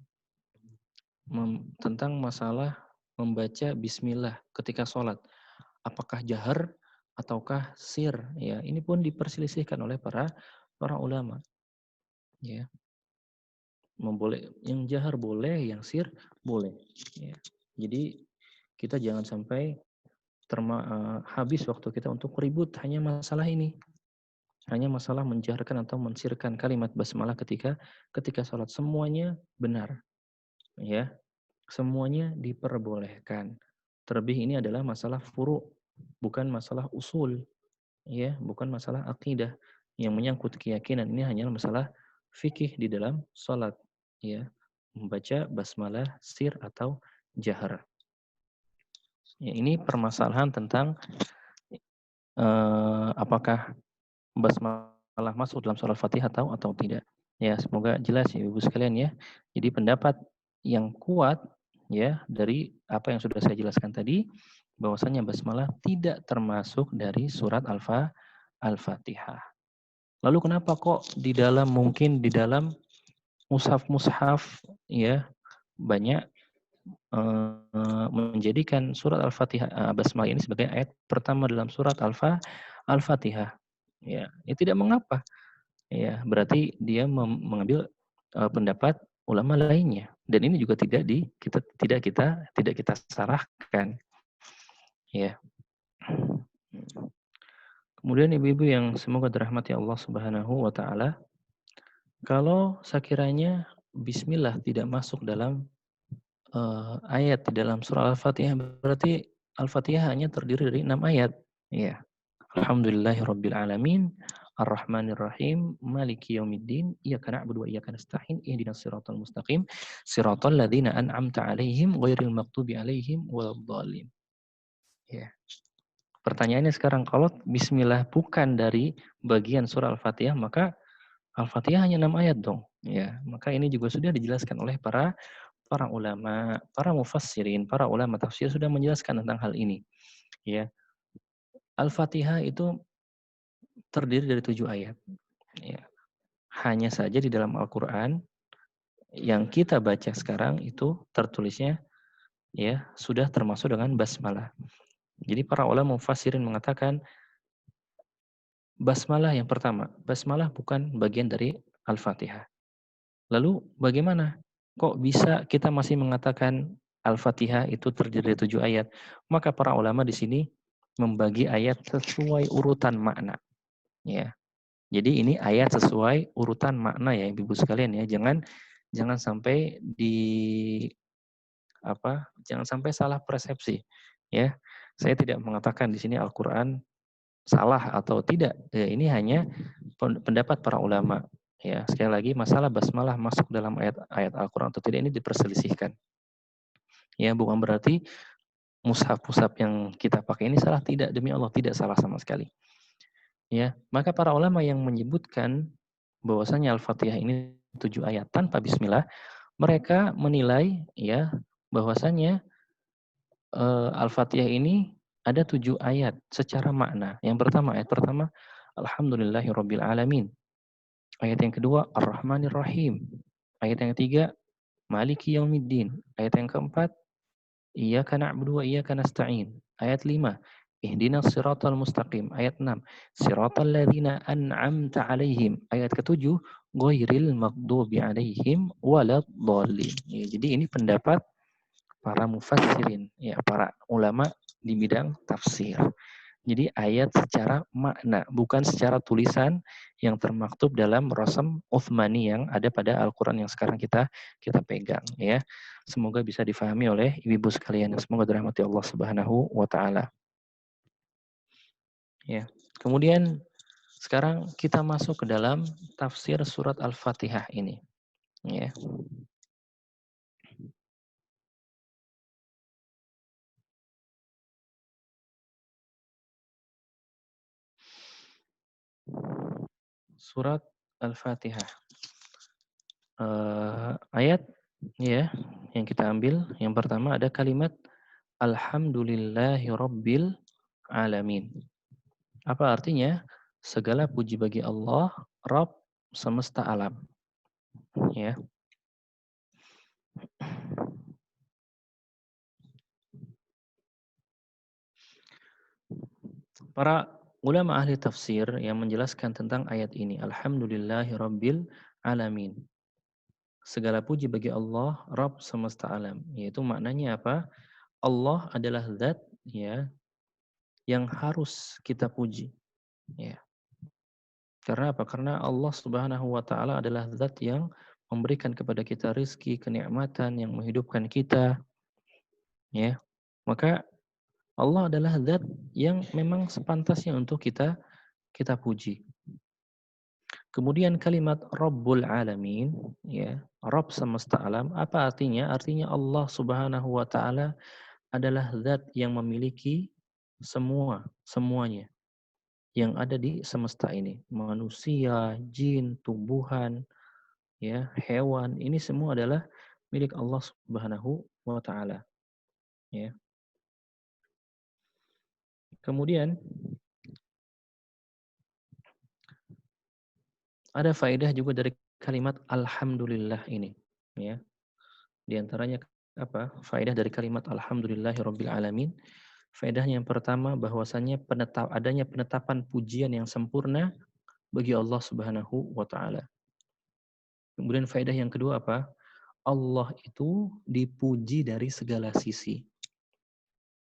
masalah membaca bismillah ketika sholat. Apakah jahar ataukah sir? Ya, ini pun diperselisihkan oleh para ulama. Ya, yang jahar boleh, yang sir boleh. Ya. Jadi kita jangan sampai habis waktu kita untuk ribut hanya masalah ini. Hanya masalah menjaharkan atau mensirkan kalimat basmalah ketika sholat. Semuanya benar. Ya, semuanya diperbolehkan. Terlebih ini adalah masalah furu', bukan masalah usul. Ya, bukan masalah akidah. Yang menyangkut keyakinan ini hanya masalah fikih di dalam sholat. Ya, membaca basmalah sir atau jahar. Ya, ini permasalahan tentang apakah basmalah masuk dalam surah Al-Fatihah atau tidak. Ya, semoga jelas ya Ibu sekalian ya. Jadi pendapat yang kuat ya dari apa yang sudah saya jelaskan tadi, bahwasanya basmalah tidak termasuk dari surat Al-Fatihah. Lalu kenapa kok mungkin di dalam mushaf ya banyak menjadikan surat Al-Fatihah basmalah ini sebagai ayat pertama dalam surat Al-Fatihah. Ya, tidak mengapa. Ya, berarti dia mengambil pendapat ulama lainnya, dan ini juga tidak kita salahkan. Ya. Kemudian ibu-ibu yang semoga dirahmati Allah Subhanahu wa taala, kalau sekiranya bismillah tidak masuk dalam ayat di dalam surah Al-Fatihah, berarti Al-Fatihah hanya terdiri dari 6 ayat. Ya. Alhamdulillahirabbil alamin, Ar-Rahmanir Rahim, Maliki Yaumiddin, Iyyaka na'budu wa iyyaka nasta'in, Ihdinas siratal mustaqim, siratal ladzina an'amta 'alaihim ghairil maghdubi 'alaihim waladdallin. Ya. Pertanyaannya sekarang, kalau bismillah bukan dari bagian surah Al-Fatihah, maka Al-Fatihah hanya 6 ayat dong. Ya, maka ini juga sudah dijelaskan oleh para ulama, para mufassirin, para ulama tafsir sudah menjelaskan tentang hal ini. Ya. Al-Fatihah itu terdiri dari 7 ayat. Ya. Hanya saja di dalam Al-Quran yang kita baca sekarang itu tertulisnya ya sudah termasuk dengan basmalah. Jadi para ulama mufassirin mengatakan basmalah yang pertama, basmalah bukan bagian dari Al-Fatihah. Lalu bagaimana? Kok bisa kita masih mengatakan Al-Fatihah itu terdiri dari 7 ayat? Maka para ulama di sini membagi ayat sesuai urutan makna. Ya. Jadi ini ayat sesuai urutan makna ya Ibu sekalian ya. Jangan sampai jangan sampai salah persepsi ya. Saya tidak mengatakan di sini Al-Qur'an salah atau tidak. Ya, ini hanya pendapat para ulama. Ya, sekali lagi masalah basmalah masuk dalam ayat Al-Qur'an atau tidak ini diperselisihkan. Ya, bukan berarti mushaf-mushaf yang kita pakai ini salah, tidak, demi Allah tidak salah sama sekali. Ya, maka para ulama yang menyebutkan bahwasanya Al-Fatihah ini 7 ayat tanpa bismillah, mereka menilai ya bahwasanya Al-Fatihah ini ada 7 ayat secara makna. Yang pertama, ayat pertama, Alhamdulillahirabbil alamin. Ayat yang kedua, Ar-Rahmanir Rahim. Ayat yang ketiga, Maliki Yaumiddin. Ayat yang keempat, Iyyaka na'budu wa iyyaka nasta'in. Ayat 5, Ihdinas siratal mustaqim. Ayat 6, Siratal ladzina an'amta 'alaihim. Ayat ketujuh, Ghairil maghdubi 'alaihim waladdallin. Ya, jadi ini pendapat para mufassirin, ya, para ulama di bidang tafsir. Jadi ayat secara makna, bukan secara tulisan yang termaktub dalam Rasam Uthmani yang ada pada Al-Quran yang sekarang kita pegang, ya. Semoga bisa difahami oleh ibu-ibu sekalian yang semoga dirahmati Allah Subhanahu wa taala. Ya. Kemudian sekarang kita masuk ke dalam tafsir surat Al-Fatihah ini, ya. Surat Al-Fatihah. Ayat, ya, yang kita ambil yang pertama ada kalimat Alhamdulillahirabbil alamin. Apa artinya? Segala puji bagi Allah, Rabb semesta alam. Ya. Para ulama ahli tafsir yang menjelaskan tentang ayat ini, Alhamdulillahirabbil alamin. Segala puji bagi Allah, Rabb semesta alam. Yaitu maknanya apa? Allah adalah zat, ya, yang harus kita puji. Ya. Karena apa? Karena Allah Subhanahu wa taala adalah zat yang memberikan kepada kita rizki, kenikmatan, yang menghidupkan kita, ya. Maka Allah adalah zat yang memang sepantasnya untuk kita puji. Kemudian kalimat Rabbul Alamin, ya, Rabb semesta alam, apa artinya? Artinya Allah Subhanahu wa taala adalah zat yang memiliki semuanya yang ada di semesta ini. Manusia, jin, tumbuhan, ya, hewan, ini semua adalah milik Allah Subhanahu wa taala, ya. Kemudian ada faedah juga dari kalimat alhamdulillah ini, ya. Di antaranya apa? Faedah dari kalimat alhamdulillahirabbil alamin. Faedahnya yang pertama bahwasanya adanya penetapan pujian yang sempurna bagi Allah Subhanahu wa taala. Kemudian faedah yang kedua apa? Allah itu dipuji dari segala sisi.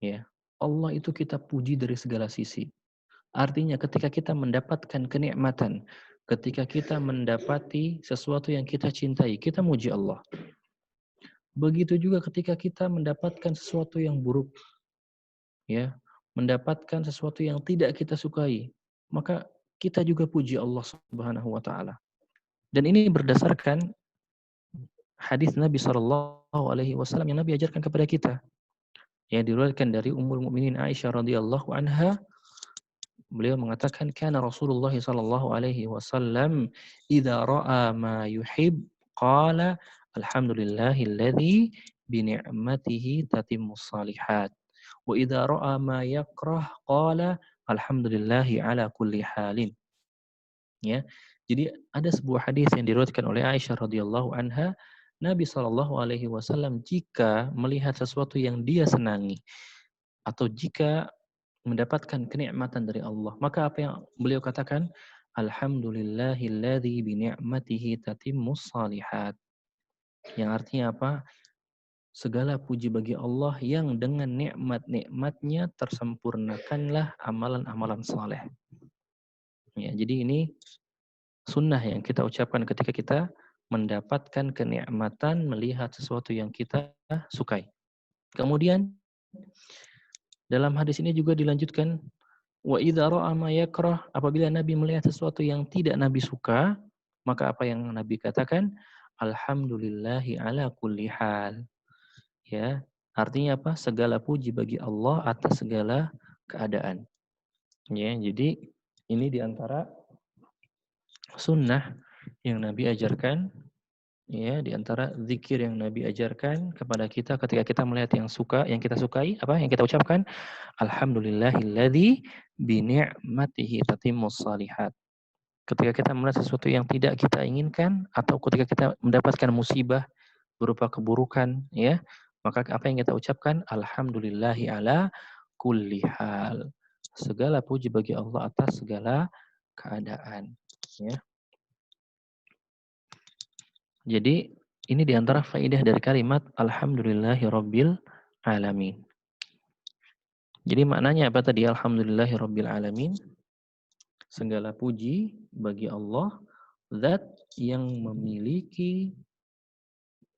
Ya. Allah itu kita puji dari segala sisi. Artinya ketika kita mendapatkan kenikmatan, ketika kita mendapati sesuatu yang kita cintai, kita muji Allah. Begitu juga ketika kita mendapatkan sesuatu yang buruk, ya, mendapatkan sesuatu yang tidak kita sukai, maka kita juga puji Allah Subhanahu wa taala. Dan ini berdasarkan hadis Nabi Shallallahu alaihi wasallam yang Nabi ajarkan kepada kita. Yang diriwayatkan dari Ummul Mukminin Aisyah radhiyallahu anha, beliau mengatakan kana Rasulullah sallallahu alaihi wasallam idza ra'a ma yuhib qala alhamdulillahilladzi bi ni'matihi tatimmus shalihat wa idza ra'a ma yakrah qala alhamdulillahi ala kulli halin. Ya. Jadi ada sebuah hadis yang diriwayatkan oleh Aisyah radhiyallahu anha, Nabi sallallahu alaihi wasallam jika melihat sesuatu yang dia senangi atau jika mendapatkan kenikmatan dari Allah, maka apa yang beliau katakan? Alhamdulillahilladzi bi ni'matihi tatimmus shalihat. Yang artinya apa? Segala puji bagi Allah yang dengan nikmat-nikmatnya tersempurnakanlah amalan-amalan saleh. Ya, jadi ini sunnah yang kita ucapkan ketika kita mendapatkan kenikmatan melihat sesuatu yang kita sukai. Kemudian dalam hadis ini juga dilanjutkan wa idza ra'a ma yakrah, apabila Nabi melihat sesuatu yang tidak Nabi suka, maka apa yang Nabi katakan? Alhamdulillahi ala kulli hal. Ya, artinya apa? Segala puji bagi Allah atas segala keadaan. Ya, jadi ini diantara sunnah yang Nabi ajarkan Ya, di antara zikir yang Nabi ajarkan kepada kita ketika kita melihat yang kita sukai, apa yang kita ucapkan, alhamdulillahilladzi bi ni'matihi tatimmus shalihat. Ketika kita melihat sesuatu yang tidak kita inginkan atau ketika kita mendapatkan musibah berupa keburukan, ya, maka apa yang kita ucapkan, alhamdulillahi ala kulli hal. Segala puji bagi Allah atas segala keadaan, ya. Jadi ini diantara faedah dari kalimat alhamdulillahirabbil alamin. Jadi maknanya apa tadi alhamdulillahirabbil alamin? Segala puji bagi Allah, zat yang memiliki,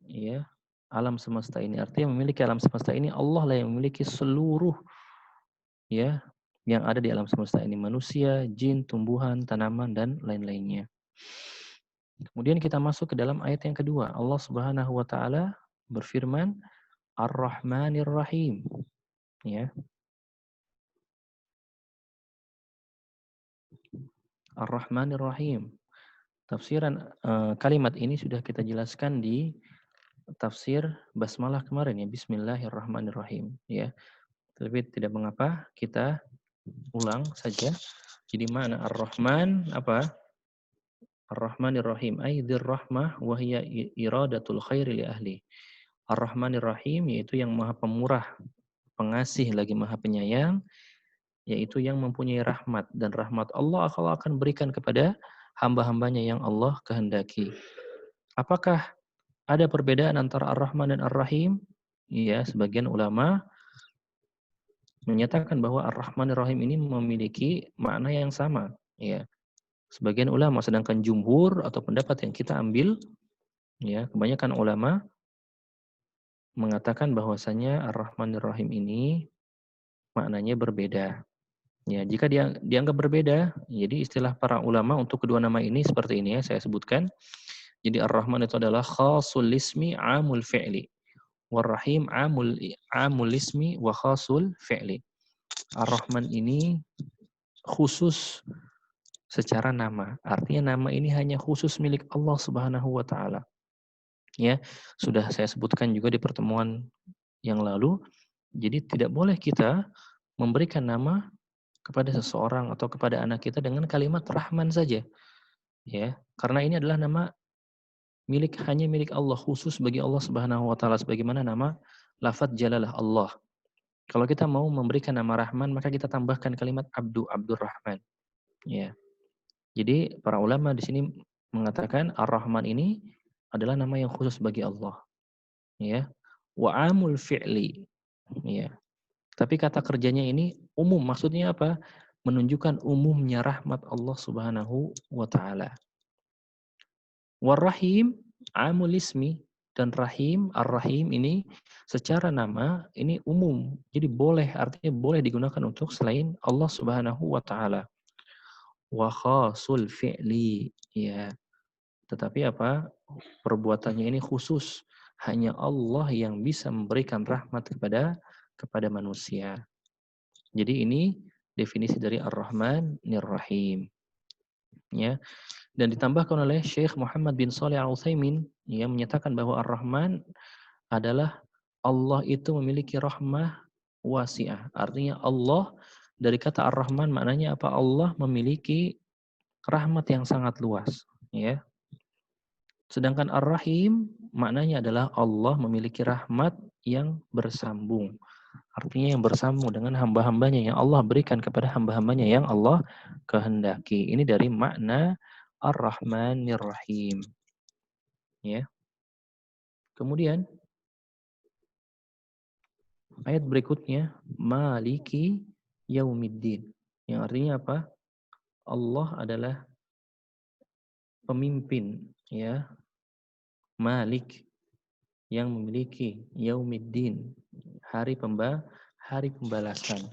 ya, alam semesta ini. Artinya memiliki alam semesta ini, Allah lah yang memiliki seluruh, ya, yang ada di alam semesta ini, manusia, jin, tumbuhan, tanaman dan lain-lainnya. Kemudian kita masuk ke dalam ayat yang kedua. Allah Subhanahu wa taala berfirman Ar-Rahmanir Rahim, ya. Ar-Rahmanir Rahim. Tafsiran kalimat ini sudah kita jelaskan di tafsir basmalah kemarin, ya, Bismillahirrahmanirrahim, ya. Tapi tidak mengapa kita ulang saja. Jadi mana Ar-Rahman apa? Ar-Rahmanir Rahim ay dzir-rahmah wa hiya iradatul khairi li ahli. Ar-Rahmanir Rahim yaitu yang Maha Pemurah, pengasih lagi Maha Penyayang, yaitu yang mempunyai rahmat, dan rahmat Allah akan berikan kepada hamba-hambanya yang Allah kehendaki. Apakah ada perbedaan antara Ar-Rahman dan Ar-Rahim? Iya, sebagian ulama menyatakan bahwa Ar-Rahman Ar-Rahim ini memiliki makna yang sama. Ya, sebagian ulama, sedangkan jumhur atau pendapat yang kita ambil, ya, kebanyakan ulama mengatakan bahwasanya Ar-Rahman Ar-Rahim ini maknanya berbeda. Ya, jika dianggap berbeda, jadi istilah para ulama untuk kedua nama ini seperti ini, ya, saya sebutkan. Jadi Ar-Rahman itu adalah khasul ismi amul fi'li. War-Rahim amul ismi wa khasul fi'li. Ar-Rahman ini khusus secara nama. Artinya nama ini hanya khusus milik Allah Subhanahu wa taala. Ya, sudah saya sebutkan juga di pertemuan yang lalu. Jadi tidak boleh kita memberikan nama kepada seseorang atau kepada anak kita dengan kalimat Rahman saja. Ya, karena ini adalah nama hanya milik Allah, khusus bagi Allah Subhanahu wa taala, sebagaimana nama lafaz jalalah Allah. Kalau kita mau memberikan nama Rahman, maka kita tambahkan kalimat Abdurrahman. Ya. Jadi para ulama di sini mengatakan Ar-Rahman ini adalah nama yang khusus bagi Allah. Ya. Wa amul fi'li. Ya. Tapi kata kerjanya ini umum. Maksudnya apa? Menunjukkan umumnya rahmat Allah Subhanahu wa taala. War-Rahim amul ismi, dan Rahim, Ar-Rahim ini secara nama ini umum. Jadi boleh, artinya boleh digunakan untuk selain Allah Subhanahu wa taala. Wa khasul fi'li, ya. Tetapi apa? Perbuatannya ini khusus, hanya Allah yang bisa memberikan rahmat kepada manusia. Jadi ini definisi dari Ar-Rahman Nir-Rahim. Ya. Dan ditambahkan oleh Syekh Muhammad bin Shalih Al-Utsaimin, yang menyatakan bahwa Ar-Rahman adalah Allah itu memiliki rahmah wasi'ah. Artinya Allah, dari kata Ar-Rahman maknanya apa? Allah memiliki rahmat yang sangat luas, ya. Sedangkan Ar-Rahim maknanya adalah Allah memiliki rahmat yang bersambung. Artinya yang bersambung dengan hamba-hambanya, yang Allah berikan kepada hamba-hambanya yang Allah kehendaki. Ini dari makna Ar-Rahmanir Rahim. Ya. Kemudian ayat berikutnya Maliki Yaumiddin. Yang artinya apa? Allah adalah pemimpin, ya. Malik, yang memiliki Yaumiddin, hari pembalasan.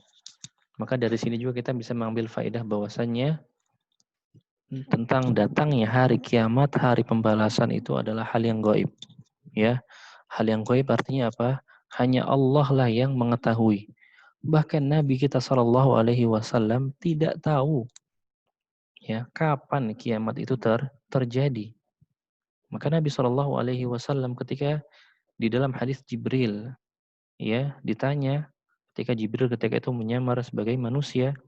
Maka dari sini juga kita bisa mengambil faedah bahwasannya tentang datangnya hari kiamat, hari pembalasan itu adalah hal yang gaib. Ya, hal yang gaib artinya apa? Hanya Allah lah yang mengetahui. Bahkan Nabi kita Shallallahu Alaihi Wasallam tidak tahu, ya, kapan kiamat itu terjadi. Maka Nabi Shallallahu Alaihi Wasallam ketika di dalam hadis Jibril, ya, ditanya ketika Jibril ketika itu menyamar sebagai manusia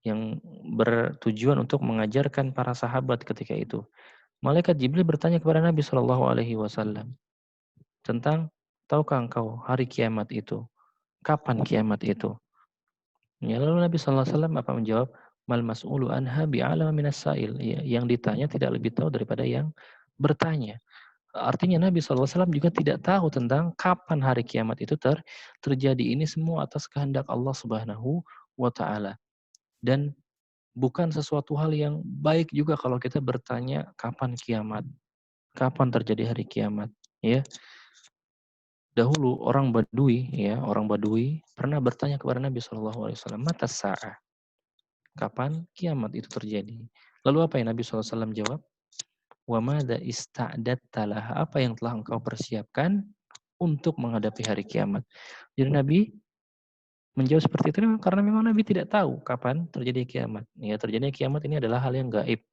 yang bertujuan untuk mengajarkan para sahabat ketika itu. Malaikat Jibril bertanya kepada Nabi Shallallahu Alaihi Wasallam tentang, tahukah engkau hari kiamat itu? Kapan kiamat itu? Ya, lalu Nabi Shallallahu Alaihi Wasallam apa menjawab? Mal mas'ulu anha bi'alama minas sa'il. Ya, yang ditanya tidak lebih tahu daripada yang bertanya. Artinya Nabi SAW juga tidak tahu tentang kapan hari kiamat itu terjadi. Ini semua atas kehendak Allah Subhanahu wa Ta'ala. Dan bukan sesuatu hal yang baik juga kalau kita bertanya kapan kiamat, kapan terjadi hari kiamat. Ya, dahulu orang Badui pernah bertanya kepada Nabi SAW, mata sa'ah, kapan kiamat itu terjadi? Lalu apa yang Nabi SAW jawab? Wa madza ista'datta laha, apa yang telah engkau persiapkan untuk menghadapi hari kiamat. Jadi Nabi menjawab seperti itu karena memang Nabi tidak tahu kapan terjadi kiamat. Ya, terjadinya kiamat ini adalah hal yang gaib,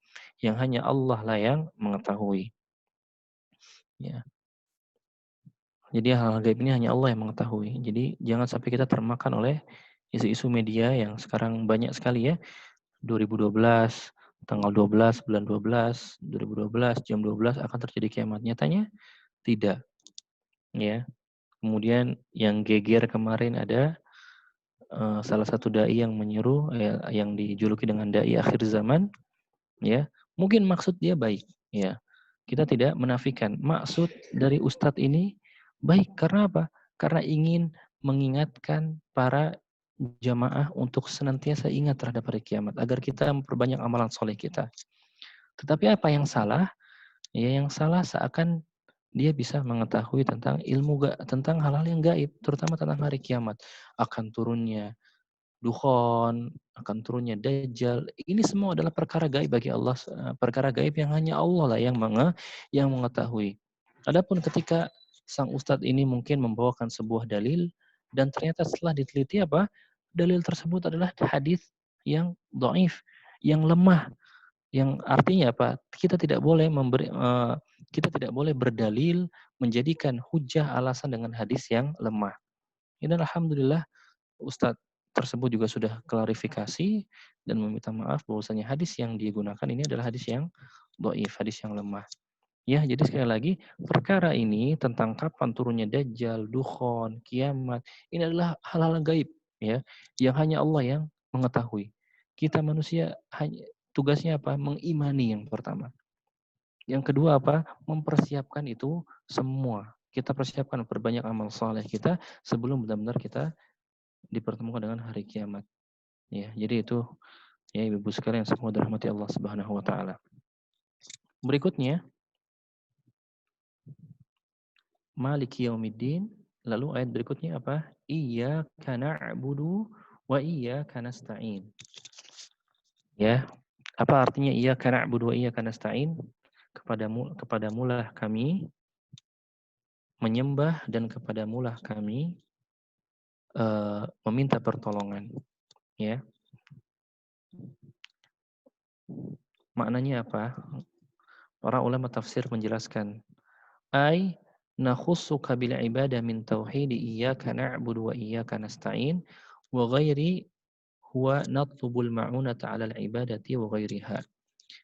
yang hanya Allah lah yang mengetahui. Ya. Jadi hal gaib ini hanya Allah yang mengetahui. Jadi jangan sampai kita termakan oleh isu-isu media yang sekarang banyak sekali ya. 2012, tanggal 12, bulan 12, 2012, jam 12 akan terjadi kiamat. Nyatanya tidak. Ya. Kemudian yang geger kemarin ada salah satu dai yang menyeru, yang dijuluki dengan dai akhir zaman, ya. Mungkin maksud dia baik, ya. Kita tidak menafikan maksud dari ustadz ini baik, karena apa? Karena ingin mengingatkan para jamaah untuk senantiasa ingat terhadap hari kiamat agar kita memperbanyak amalan soleh kita. Tetapi apa yang salah? Ya, yang salah seakan dia bisa mengetahui tentang tentang hal-hal yang gaib, terutama tentang hari kiamat, akan turunnya dukhon, akan turunnya dajjal. Ini semua adalah perkara gaib bagi Allah, perkara gaib yang hanya Allah lah yang mengetahui. Adapun ketika sang ustadz ini mungkin membawakan sebuah dalil dan ternyata setelah diteliti apa? Dalil tersebut adalah hadis yang dhaif, yang lemah, yang artinya apa? Kita tidak boleh berdalil menjadikan hujah alasan dengan hadis yang lemah. Ini alhamdulillah Ustadz tersebut juga sudah klarifikasi dan meminta maaf bahwasanya hadis yang digunakan ini adalah hadis yang dhaif, hadis yang lemah. Ya, jadi sekali lagi perkara ini tentang kapan turunnya dajjal, dukhon, kiamat, ini adalah hal-hal gaib ya, yang hanya Allah yang mengetahui. Kita manusia hanya tugasnya apa? Mengimani yang pertama. Yang kedua apa? Mempersiapkan itu semua. Kita persiapkan perbanyak amal saleh kita sebelum benar-benar kita dipertemukan dengan hari kiamat. Ya, jadi itu ya Ibu sekalian semua dirahmati Allah Subhanahu wa taala. Berikutnya Maliki yaumiddin, lalu ayat berikutnya apa? Iyyaka na'budu wa iyyaka nasta'in. Ya. Apa artinya iyyaka na'budu wa iyyaka nasta'in? Kepadamulah kami menyembah dan kepadamulah kami meminta pertolongan. Ya. Maknanya apa? Para ulama tafsir menjelaskan, ai nakhussuka bil ibadah min tauhidi iyyaka na'budu wa iyyaka nasta'in wa ghairi huwa natlubul ma'unata 'alal ibadati wa ghairiha.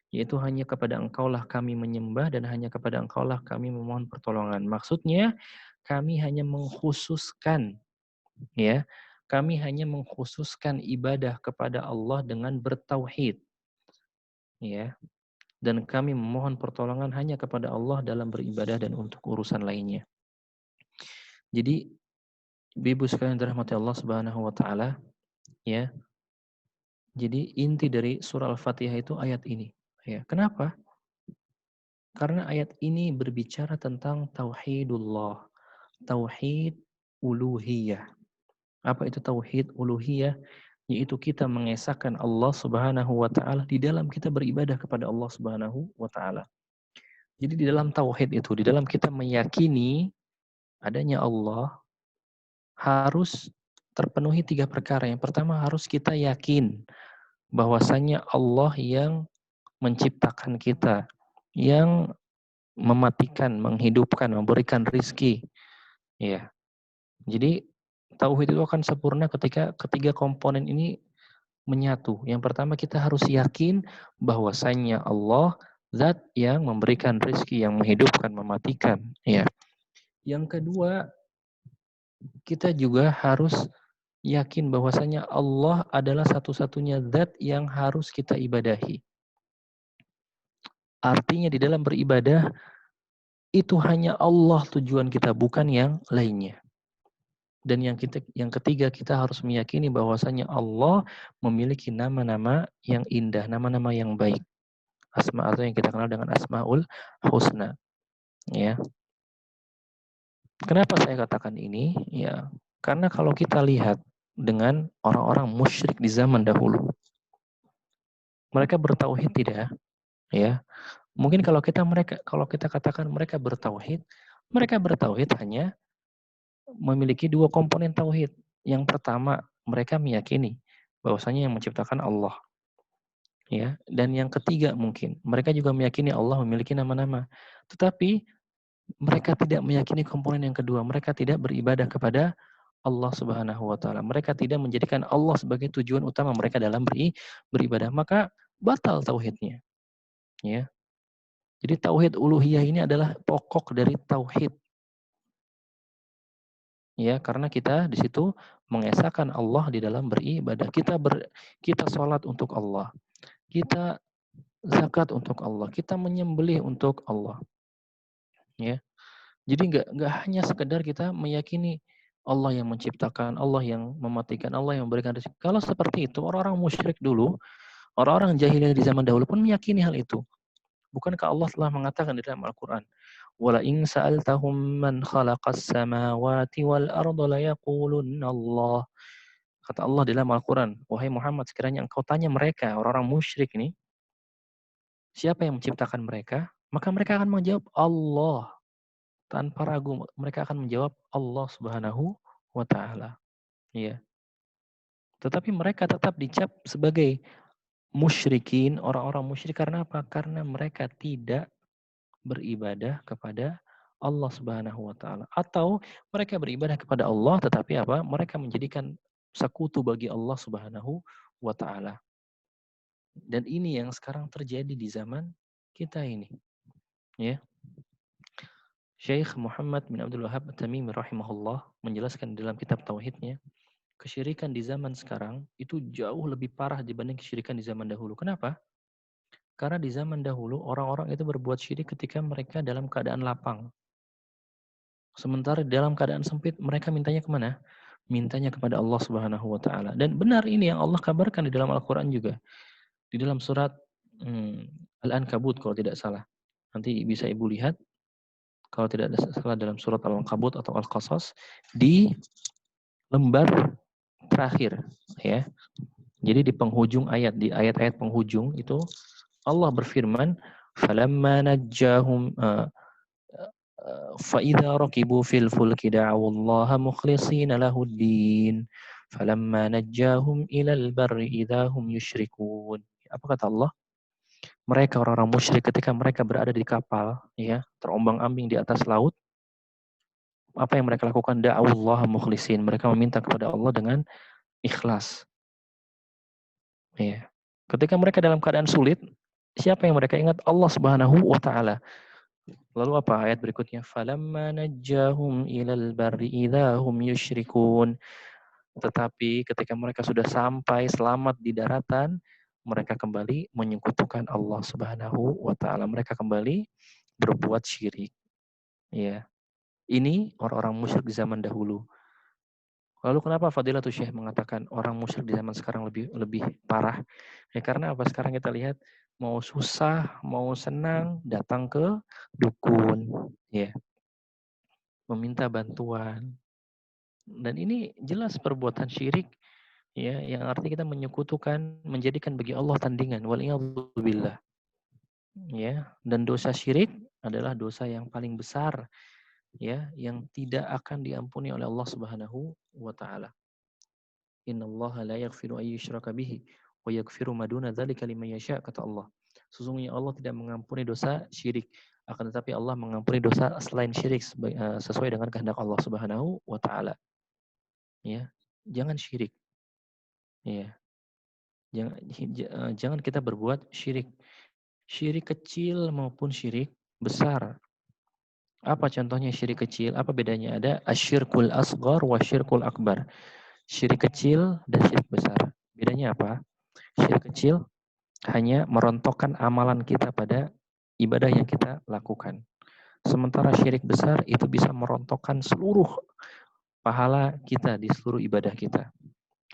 Yaitu hanya kepada engkaulah kami menyembah dan hanya kepada engkaulah kami memohon pertolongan. Maksudnya kami hanya mengkhususkan, ya, kami hanya mengkhususkan ibadah kepada Allah dengan bertauhid, ya, dan kami memohon pertolongan hanya kepada Allah dalam beribadah dan untuk urusan lainnya. Jadi Ibu sekalian dirahmati Allah Subhanahu wa taala, ya. Jadi inti dari surah Al-Fatihah itu ayat ini, ya. Kenapa? Karena ayat ini berbicara tentang tauhidullah, tauhid uluhiyah. Apa itu tauhid uluhiyah? Yaitu kita mengesahkan Allah Subhanahu wa taala di dalam kita beribadah kepada Allah Subhanahu wa taala. Jadi di dalam tauhid itu, di dalam kita meyakini adanya Allah, harus terpenuhi 3 perkara. Yang pertama harus kita yakin bahwasanya Allah yang menciptakan kita, yang mematikan, menghidupkan, memberikan rizki. Ya. Jadi tauhid itu akan sempurna ketika ketiga komponen ini menyatu. Yang pertama kita harus yakin bahwasanya Allah zat yang memberikan rizki, yang menghidupkan, mematikan. Ya. Yang kedua, kita juga harus yakin bahwasanya Allah adalah satu-satunya zat yang harus kita ibadahi. Artinya di dalam beribadah itu hanya Allah tujuan kita, bukan yang lainnya. Dan yang ketiga kita harus meyakini bahwasanya Allah memiliki nama-nama yang indah, nama-nama yang baik. Asma atau yang kita kenal dengan Asmaul Husna. Ya. Kenapa saya katakan ini? Ya, karena kalau kita lihat dengan orang-orang musyrik di zaman dahulu, mereka bertauhid tidak? Ya. Mungkin kalau kita katakan mereka bertauhid hanya memiliki dua komponen tauhid. Yang pertama, mereka meyakini bahwasanya yang menciptakan Allah. Ya, dan yang ketiga mungkin mereka juga meyakini Allah memiliki nama-nama. Tetapi mereka tidak meyakini komponen yang kedua. Mereka tidak beribadah kepada Allah Subhanahu wa taala. Mereka tidak menjadikan Allah sebagai tujuan utama mereka dalam beribadah. Maka batal tauhidnya. Ya. Jadi tauhid uluhiyah ini adalah pokok dari tauhid. Ya, karena kita di situ mengesahkan Allah di dalam beribadah. Kita sholat untuk Allah. Kita zakat untuk Allah. Kita menyembelih untuk Allah. Ya. Jadi nggak hanya sekedar kita meyakini Allah yang menciptakan, Allah yang mematikan, Allah yang memberikan rezeki. Kalau seperti itu, orang-orang musyrik dulu, orang-orang jahiliyah di zaman dahulu pun meyakini hal itu. Bukankah Allah telah mengatakan di dalam Al-Quran, "Wala in sa'altahum man khalaqas samawati wal arda la yaqulunna Allah." Kata Allah di dalam Al-Quran, wahai Muhammad, sekiranya engkau tanya mereka, orang-orang musyrik ini, siapa yang menciptakan mereka? Maka mereka akan menjawab Allah. Tanpa ragu, mereka akan menjawab Allah Subhanahu wa Ta'ala. Ya. Tetapi mereka tetap dicap sebagai musyrikin, orang-orang musyrik karena apa? Karena mereka tidak beribadah kepada Allah Subhanahu wa taala, atau mereka beribadah kepada Allah tetapi apa? Mereka menjadikan sekutu bagi Allah Subhanahu wa taala. Dan ini yang sekarang terjadi di zaman kita ini, ya. Syekh Muhammad bin Abdul Wahhab At-Tamimi rahimahullah menjelaskan dalam kitab tauhidnya, kesyirikan di zaman sekarang itu jauh lebih parah dibanding kesyirikan di zaman dahulu. Kenapa? Karena di zaman dahulu orang-orang itu berbuat syirik ketika mereka dalam keadaan lapang. Sementara dalam keadaan sempit mereka mintanya kemana? Mintanya kepada Allah Subhanahu wa taala. Dan benar ini yang Allah kabarkan di dalam Al-Qur'an juga. Di dalam surat Al-Ankabut kalau tidak salah. Nanti bisa Ibu lihat kalau tidak salah dalam surat Al-Ankabut atau Al-Qasas di lembar terakhir, ya. Jadi di penghujung ayat, di ayat-ayat penghujung itu Allah berfirman, "Falamma najjahum فَإِذَا رَكِبُوا فِي الْفُلْكِ دَعَوُا اللَّهَ مُخْلِصِينَ لَهُ الدِّينَ فَلَمَّا نَجَّاهُمْ إِلَى الْبَرِّ إِذَا هُمْ يُشْرِكُونَ." Apa kata Allah? Mereka orang-orang musyrik ketika mereka berada di kapal, ya, terombang-ambing di atas laut, apa yang mereka lakukan? Da'awullaha mukhlisin. Mereka meminta kepada Allah dengan ikhlas. Ya. Ketika mereka dalam keadaan sulit, siapa yang mereka ingat? Allah Subhanahu wa taala. Lalu apa ayat berikutnya? Falamma najjahum ilal barri idza hum yusyrikun. Tetapi ketika mereka sudah sampai selamat di daratan, mereka kembali menyekutukan Allah Subhanahu wa taala. Mereka kembali berbuat syirik. Ya. Ini orang-orang musyrik di zaman dahulu. Lalu kenapa Fadilatul Syekh mengatakan orang musyrik di zaman sekarang lebih lebih parah? Ya karena apa? Sekarang kita lihat mau susah, mau senang datang ke dukun, ya, meminta bantuan. Dan ini jelas perbuatan syirik, ya, yang artinya kita menyekutukan, menjadikan bagi Allah tandingan. Waliyadzubillah. Ya, dan dosa syirik adalah dosa yang paling besar, ya, yang tidak akan diampuni oleh Allah Subhanahu wa taala. Innallaha la yaghfiru an yushraka bihi wa yaghfiru ma duna dzalika liman yasha, kata Allah. Sesungguhnya Allah tidak mengampuni dosa syirik. Akan tetapi Allah mengampuni dosa selain syirik sesuai dengan kehendak Allah Subhanahu wa taala. Ya. Jangan syirik. Ya. Jangan kita berbuat syirik. Syirik kecil maupun syirik besar. Apa contohnya syirik kecil? Apa bedanya? Ada asyirkul asghar wa syirkul akbar. Syirik kecil dan syirik besar. Bedanya apa? Syirik kecil hanya merontokkan amalan kita pada ibadah yang kita lakukan. Sementara syirik besar itu bisa merontokkan seluruh pahala kita di seluruh ibadah kita.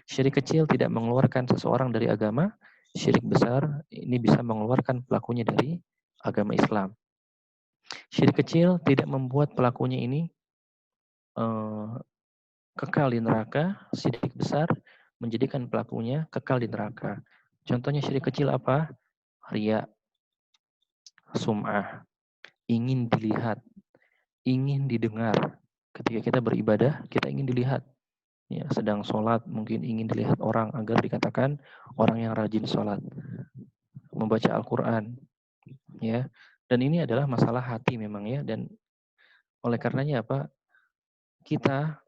Syirik kecil tidak mengeluarkan seseorang dari agama. Syirik besar ini bisa mengeluarkan pelakunya dari agama Islam. Syirik kecil tidak membuat pelakunya ini kekal di neraka. Syirik besar menjadikan pelakunya kekal di neraka. Contohnya syirik kecil apa? Riya, sum'ah, ingin dilihat, ingin didengar. Ketika kita beribadah, kita ingin dilihat. Ya, sedang sholat, mungkin ingin dilihat orang agar dikatakan orang yang rajin sholat. Membaca Al-Quran. Ya. Dan ini adalah masalah hati memang ya. Dan oleh karenanya apa? Kita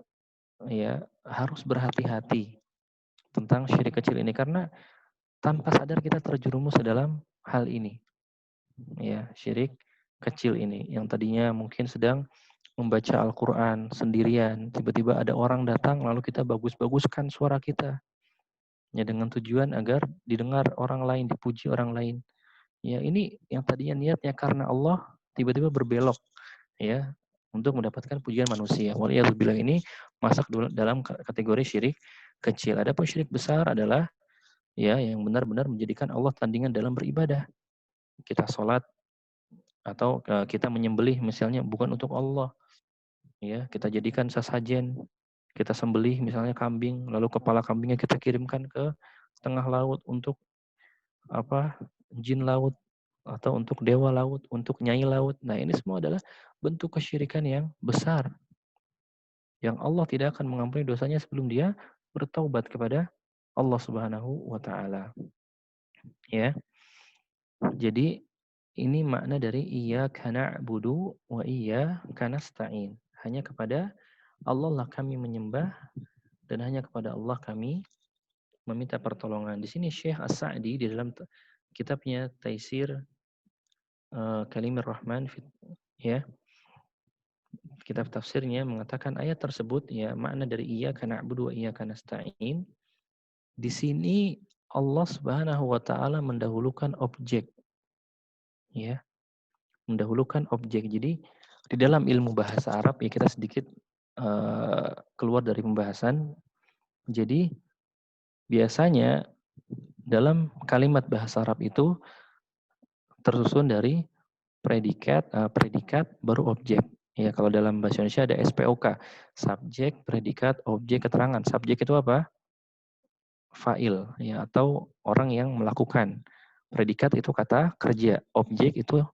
ya harus berhati-hati tentang syirik kecil ini. Karena tanpa sadar kita terjerumus dalam hal ini. Ya, syirik kecil ini. Yang tadinya mungkin sedang membaca Al-Quran sendirian, tiba-tiba ada orang datang, lalu kita bagus-baguskan suara kita. Ya, dengan tujuan agar didengar orang lain, dipuji orang lain. Ya, ini yang tadinya niatnya karena Allah, tiba-tiba berbelok. Ya, untuk mendapatkan pujian manusia. Waliyahzubillah, ini masuk dalam kategori syirik kecil. Adapun syirik besar adalah ya yang benar-benar menjadikan Allah tandingan dalam beribadah. Kita sholat atau kita menyembelih misalnya bukan untuk Allah. Ya, kita jadikan sesajen, kita sembelih misalnya kambing, lalu kepala kambingnya kita kirimkan ke tengah laut untuk apa? Jin laut atau untuk dewa laut, untuk nyai laut. Nah, ini semua adalah bentuk kesyirikan yang besar yang Allah tidak akan mengampuni dosanya sebelum dia bertaubat kepada Allah Subhanahu wa taala. Ya. Jadi ini makna dari iyyaka na'budu wa iyyaka nasta'in. Hanya kepada Allah lah kami menyembah dan hanya kepada Allah kami meminta pertolongan. Di sini Syekh As-Sa'di di dalam kitabnya Taisir Kalimir Rahman ya, kitab tafsirnya mengatakan ayat tersebut ya makna dari iyyaka na'budu wa iyyaka nasta'in. Di sini Allah Subhanahu wa taala mendahulukan objek ya, mendahulukan objek. Jadi di dalam ilmu bahasa Arab ya kita sedikit keluar dari pembahasan. Jadi biasanya dalam kalimat bahasa Arab itu tersusun dari predikat baru objek. Ya, kalau dalam bahasa Indonesia ada SPOK, subjek, predikat, objek, keterangan. Subjek itu apa? Fa'il, ya, atau orang yang melakukan. Predikat itu kata kerja, objek itu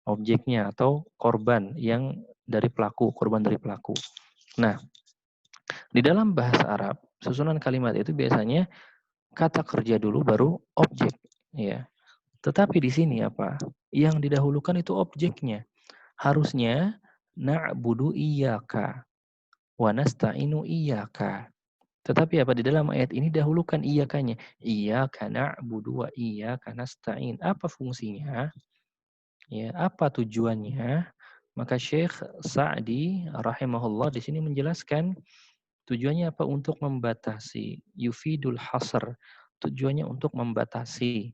objeknya atau korban yang dari pelaku, korban dari pelaku. Nah, di dalam bahasa Arab, susunan kalimat itu biasanya kata kerja dulu baru objek, ya. Tetapi di sini apa? Yang didahulukan itu objeknya. Harusnya na'budu iyyaka wa nasta'inu iyyaka. Tetapi apa di dalam ayat ini dahulukan iyyakanya. Iyyaka na'budu wa iyyaka nasta'in. Apa fungsinya? Ya, apa tujuannya? Maka Syekh Sa'di rahimahullah di sini menjelaskan tujuannya apa? Untuk membatasi, yufidul hasr. Tujuannya untuk membatasi.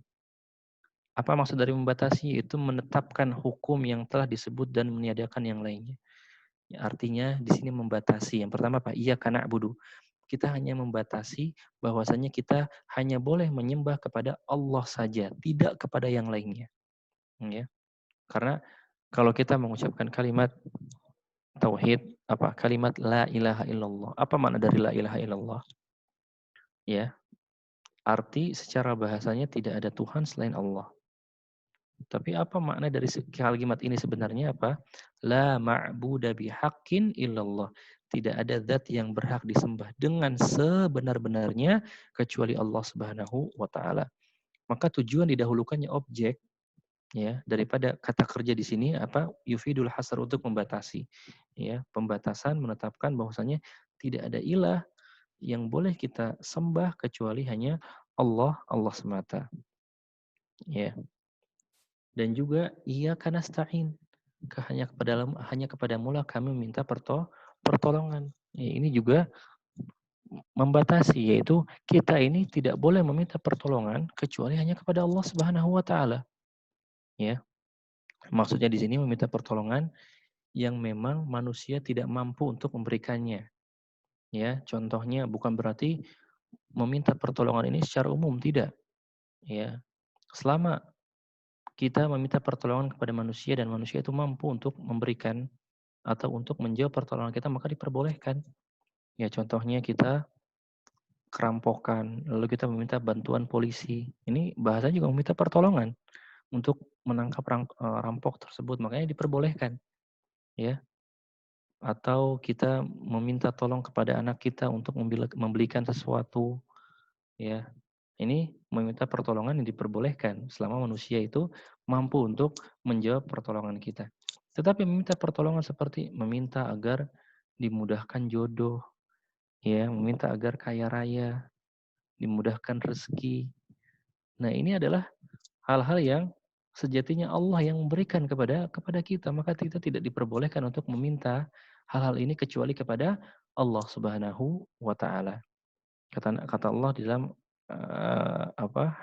Apa maksud dari membatasi? Itu menetapkan hukum yang telah disebut dan meniadakan yang lainnya. Ya, artinya di sini membatasi. Yang pertama apa? Iya karena budu. Kita hanya membatasi bahwasanya kita hanya boleh menyembah kepada Allah saja, tidak kepada yang lainnya. Ya. Karena kalau kita mengucapkan kalimat tauhid, apa? Kalimat la ilaha illallah. Apa makna dari la ilaha illallah? Ya. Arti secara bahasanya tidak ada Tuhan selain Allah. Tapi apa makna dari kalimat ini sebenarnya apa? La ma'buda bihaqqin illallah. Tidak ada zat yang berhak disembah dengan sebenar-benarnya kecuali Allah Subhanahu wa taala. Maka tujuan didahulukannya objek Ya, daripada kata kerja di sini apa? Yufidul hasar, untuk membatasi. Ya, pembatasan menetapkan bahwasanya tidak ada ilah yang boleh kita sembah kecuali hanya Allah, Allah semata. Ya. Dan juga iyyaka nasta'in. Hanya kepadamu lah kami minta pertolongan. Ya, ini juga membatasi, yaitu kita ini tidak boleh meminta pertolongan kecuali hanya kepada Allah Subhanahu wa taala. Ya. Maksudnya di sini meminta pertolongan yang memang manusia tidak mampu untuk memberikannya. Ya, contohnya bukan berarti meminta pertolongan ini secara umum, tidak. Ya, selama kita meminta pertolongan kepada manusia dan manusia itu mampu untuk memberikan atau untuk menjawab pertolongan kita, maka diperbolehkan. Ya, contohnya kita kerampokan, lalu kita meminta bantuan polisi. Ini bahasa juga meminta pertolongan untuk menangkap rampok tersebut, makanya diperbolehkan. Ya, atau kita meminta tolong kepada anak kita untuk membelikan sesuatu, ya. Ini meminta pertolongan yang diperbolehkan selama manusia itu mampu untuk menjawab pertolongan kita. Tetapi meminta pertolongan seperti meminta agar dimudahkan jodoh, ya, meminta agar kaya raya, dimudahkan rezeki. Nah, ini adalah hal-hal yang sejatinya Allah yang memberikan kepada kita, maka kita tidak diperbolehkan untuk meminta hal-hal ini kecuali kepada Allah Subhanahu wa taala. Kata Allah di dalam apa?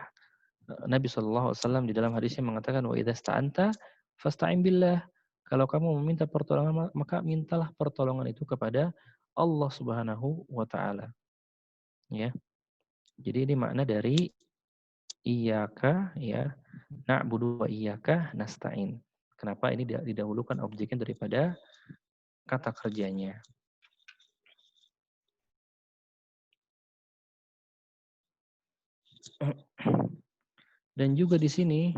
Nabi Shallallahu alaihi wasallam di dalam hadisnya mengatakan wa idza sta'anta fasta'in billah. Kalau kamu meminta pertolongan maka mintalah pertolongan itu kepada Allah Subhanahu wa taala. Ya. Jadi ini makna dari iyyaka, ya, na'budu wa iyyaka nasta'in. Kenapa ini didahulukan objeknya daripada kata kerjanya. Dan juga di sini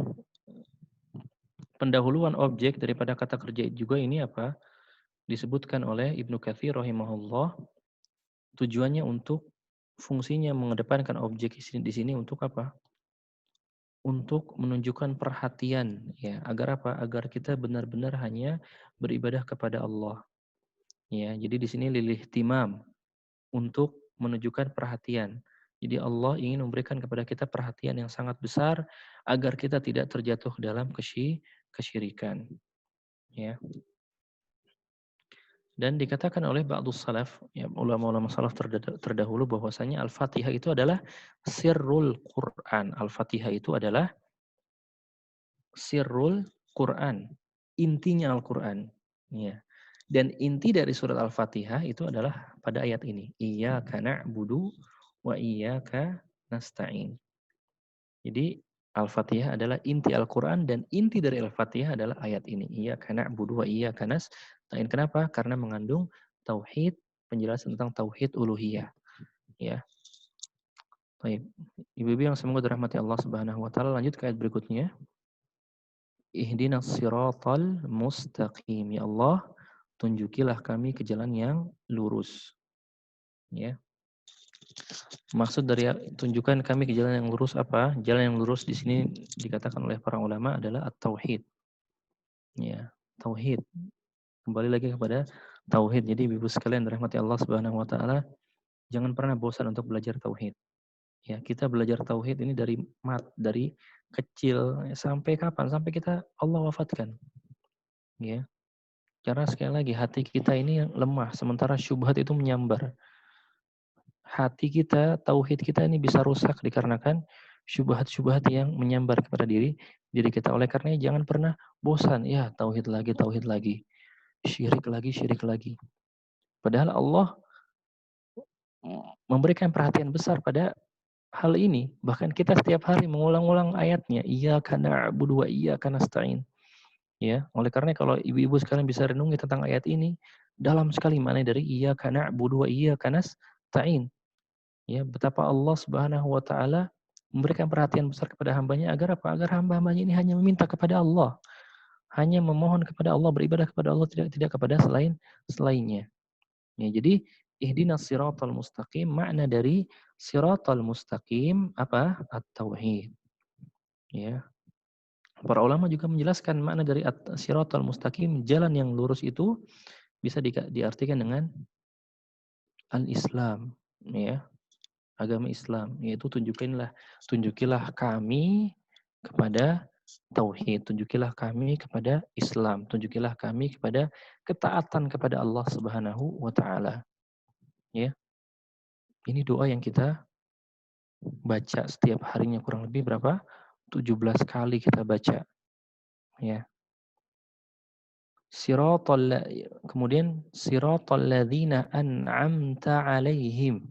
pendahuluan objek daripada kata kerja juga ini apa? Disebutkan oleh Ibnu Katsir rahimahullah, tujuannya untuk fungsinya mengedepankan objek di sini untuk apa? Untuk menunjukkan perhatian, ya, agar apa? Agar kita benar-benar hanya beribadah kepada Allah. Ya, jadi di sini lilih timam, untuk menunjukkan perhatian. Jadi Allah ingin memberikan kepada kita perhatian yang sangat besar agar kita tidak terjatuh dalam kesyirikan. Ya. Dan dikatakan oleh ba'dus salaf, ya, ulama-ulama salaf terdahulu bahwasanya Al-Fatihah itu adalah sirrul Quran. Al-Fatihah itu adalah sirrul Quran, intinya Al-Quran. Ya. Dan inti dari surat Al-Fatihah itu adalah pada ayat ini. Iyyaka na'budu wa iyyaka nasta'in. Jadi Al-Fatihah adalah inti Al-Quran dan inti dari Al-Fatihah adalah ayat ini. Iyyaka na'budu wa iyyaka nasta'in. Kenapa? Karena mengandung tauhid, penjelasan tentang tauhid uluhiyah. Ya. Baik. Ibu-ibu yang semoga dirahmati Allah Subhanahu wa taala, lanjut ke ayat berikutnya. Ihdinas siratal mustaqim. Ya Allah, tunjukilah kami ke jalan yang lurus. Ya. Maksud dari tunjukkan kami ke jalan yang lurus apa? Jalan yang lurus di sini dikatakan oleh para ulama adalah at-tauhid. Ya, tauhid. Kembali lagi kepada tauhid. Jadi ibu sekalian dirahmati Allah Subhanahu wa taala, jangan pernah bosan untuk belajar tauhid. Ya, kita belajar tauhid ini dari kecil sampai kapan? Sampai kita Allah wafatkan. Ya. Karena sekali lagi hati kita ini yang lemah, sementara syubhat itu menyambar. Hati kita, tauhid kita ini bisa rusak dikarenakan syubhat-syubhat yang menyambar kepada diri kita. Oleh karenanya jangan pernah bosan, ya tauhid lagi, syirik lagi. Padahal Allah memberikan perhatian besar pada hal ini. Bahkan kita setiap hari mengulang-ulang ayatnya, iyyaka na'budu wa iyyaka nasta'in. Ya, oleh karena kalau ibu-ibu sekalian bisa renungi tentang ayat ini, dalam sekali makna dari iyyaka na'budu wa iyyaka nasta'in. Ya, betapa Allah Subhanahu wa taala memberikan perhatian besar kepada hambanya agar apa? Agar hamba-hambanya ini hanya meminta kepada Allah, hanya memohon kepada Allah, beribadah kepada Allah, tidak kepada selainnya. Ya, jadi ihdinas siratal mustaqim, makna dari siratal mustaqim apa? At-tauhid. Ya. Para ulama juga menjelaskan makna dari siratal mustaqim, jalan yang lurus itu bisa diartikan dengan al-Islam, ya, agama Islam, yaitu tunjukilah kami kepada tauhid, tunjukilah kami kepada Islam, tunjukilah kami kepada ketaatan kepada Allah Subhanahu wa taala. Ya. Ini doa yang kita baca setiap harinya kurang lebih berapa? 17 kali kita baca. Ya. Kemudian siratal ladzina an'amta 'alaihim.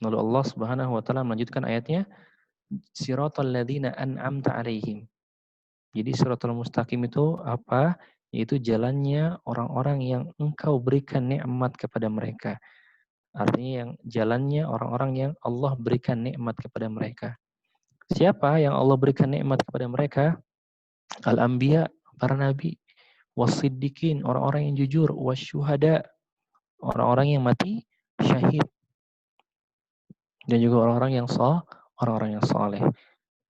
Lalu Allah Subhanahu wa taala melanjutkan ayatnya, siratal ladzina an'amta 'alaihim. Jadi siratal mustaqim itu apa? Yaitu jalannya orang-orang yang engkau berikan nikmat kepada mereka. Artinya yang jalannya orang-orang yang Allah berikan nikmat kepada mereka. Siapa yang Allah berikan nikmat kepada mereka? Al-anbiya, para nabi, wasiddiqin, orang-orang yang jujur, wasyuhada, orang-orang yang mati syahid, dan juga orang-orang yang saleh.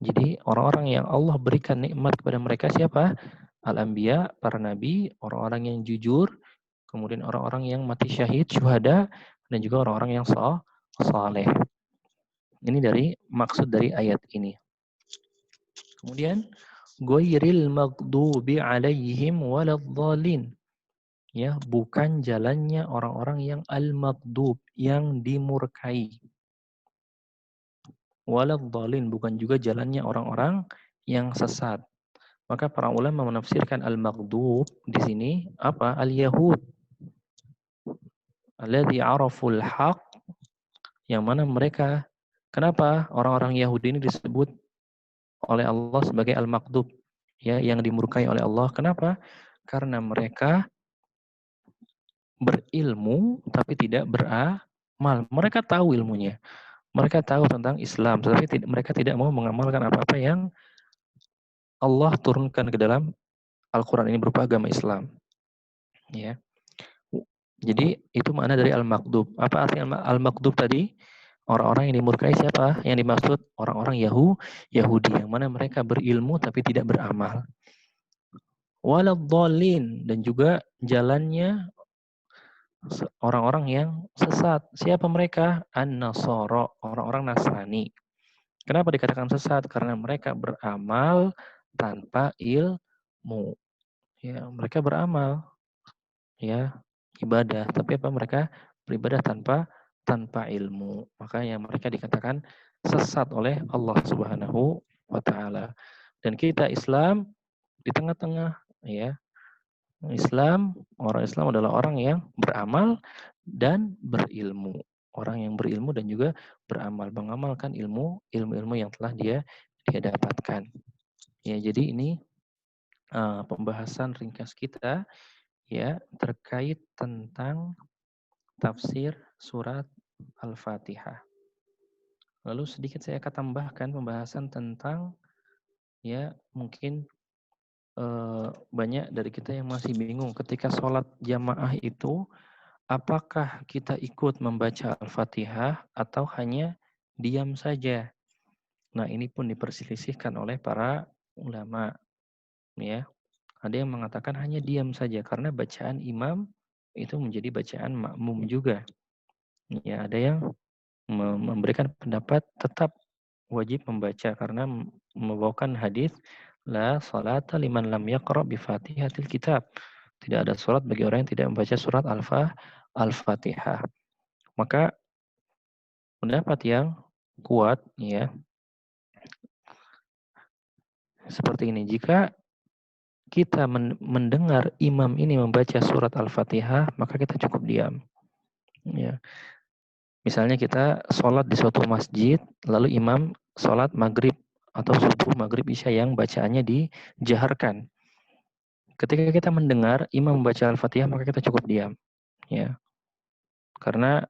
Jadi orang-orang yang Allah berikan nikmat kepada mereka siapa? Al-anbiya, para nabi, orang-orang yang jujur, kemudian orang-orang yang mati syahid, syuhada, dan juga orang-orang yang saleh. Ini dari maksud dari ayat ini. Kemudian ghairil maghdubi 'alaihim waladhdallin. Ya, bukan jalannya orang-orang yang al-maghdub, yang dimurkai. Waladhdallin, bukan juga jalannya orang-orang yang sesat. Maka para ulama menafsirkan al-maghdub di sini apa? Al-yahud. Alladzi 'araful haq, yang mana mereka, kenapa orang-orang Yahudi ini disebut oleh Allah sebagai al-maghdub, ya, yang dimurkai oleh Allah. Kenapa? Karena mereka berilmu tapi tidak beramal. Mereka tahu ilmunya. Mereka tahu tentang Islam, tetapi mereka tidak mau mengamalkan apa-apa yang Allah turunkan ke dalam Al-Quran ini berupa agama Islam. Ya. Jadi itu makna dari al-maghdub. Apa arti al-maghdub tadi? Orang-orang yang dimurkai siapa? Yang dimaksud orang-orang Yahudi, yang mana mereka berilmu tapi tidak beramal. Waladhdallin, dan juga jalannya orang-orang yang sesat. Siapa mereka? An-Nasara, orang-orang Nasrani. Kenapa dikatakan sesat? Karena mereka beramal tanpa ilmu. Ya, mereka beramal, ya, ibadah, tapi apa, mereka beribadah tanpa ilmu. Makanya mereka dikatakan sesat oleh Allah Subhanahu wa taala. Dan kita Islam di tengah-tengah, ya. Orang Islam adalah orang yang beramal dan berilmu. Orang yang berilmu dan juga beramal, mengamalkan ilmu-ilmu yang telah dia dapatkan. Ya, jadi ini pembahasan ringkas kita, ya, terkait tentang tafsir surat Al-Fatihah. Lalu sedikit saya akan tambahkan pembahasan tentang, ya, mungkin banyak dari kita yang masih bingung ketika sholat jamaah itu, apakah kita ikut membaca Al-Fatihah atau hanya diam saja. Nah, ini pun diperselisihkan oleh para ulama, ya. Ada yang mengatakan hanya diam saja karena bacaan imam itu menjadi bacaan makmum juga. Ya, ada yang memberikan pendapat tetap wajib membaca karena membawakan hadis la salata liman lam yaqra bi Fatihatil kitab. Tidak ada salat bagi orang yang tidak membaca surat Al-Fatihah. Maka pendapat yang kuat, ya, seperti ini. Jika kita mendengar imam ini membaca surat Al-Fatihah, maka kita cukup diam. Ya. Misalnya kita sholat di suatu masjid, lalu imam sholat maghrib atau subuh, maghrib, isya yang bacaannya dijaharkan. Ketika kita mendengar imam membaca Al-Fatihah, maka kita cukup diam. Ya. Karena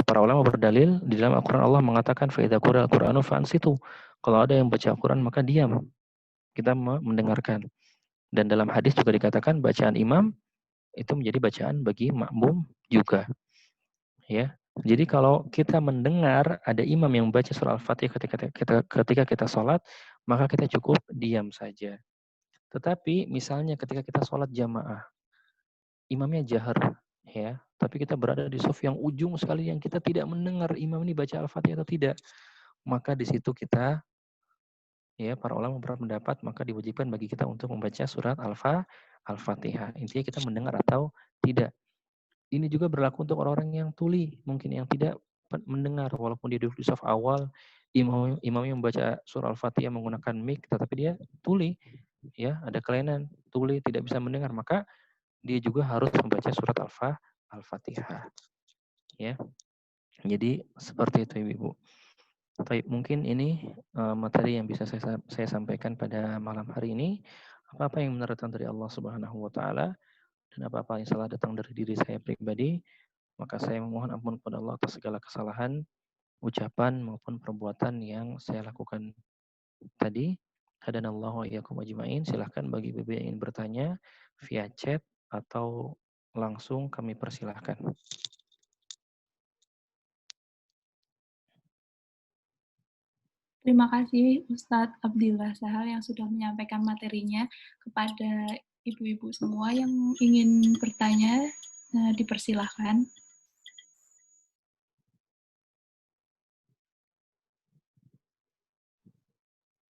para ulama berdalil di dalam Al-Quran, Allah mengatakan فَإِذَا قُرِئَ الْقُرْآنُ فَأَنْصِتُوا. Kalau ada yang baca Al-Quran, maka diam. Kita mendengarkan. Dan dalam hadis juga dikatakan bacaan imam itu menjadi bacaan bagi makmum juga. Ya. Jadi kalau kita mendengar ada imam yang membaca surah Al-Fatihah ketika kita sholat, maka kita cukup diam saja. Tetapi misalnya ketika kita sholat jamaah, imamnya jahar, ya, tapi kita berada di saf yang ujung sekali yang kita tidak mendengar imam ini baca Al-Fatihah atau tidak, maka di situ kita, ya, para ulama berpendapat maka diwajibkan bagi kita untuk membaca surat Al-Fatihah. Intinya kita mendengar atau tidak. Ini juga berlaku untuk orang-orang yang tuli, mungkin yang tidak mendengar walaupun dia duduk di saf awal, imamnya membaca surah Al-Fatihah menggunakan mic, tetapi dia tuli, ya, ada kelainan, tuli, tidak bisa mendengar, maka dia juga harus membaca surat Al-Fatihah. Ya, jadi seperti itu Ibu. Baik, mungkin ini materi yang bisa saya sampaikan pada malam hari ini. Apa-apa yang benar datang dari Allah Subhanahu wa taala dan apa-apa yang salah datang dari diri saya pribadi, maka saya memohon ampun kepada Allah atas segala kesalahan, ucapan maupun perbuatan yang saya lakukan tadi. Hadanallahu wa iyyakum ajmain. Silahkan bagi BB yang ingin bertanya via chat atau langsung kami persilahkan. Terima kasih Ustadz Abdillah Sahal yang sudah menyampaikan materinya. Kepada ibu-ibu semua yang ingin bertanya, dipersilahkan.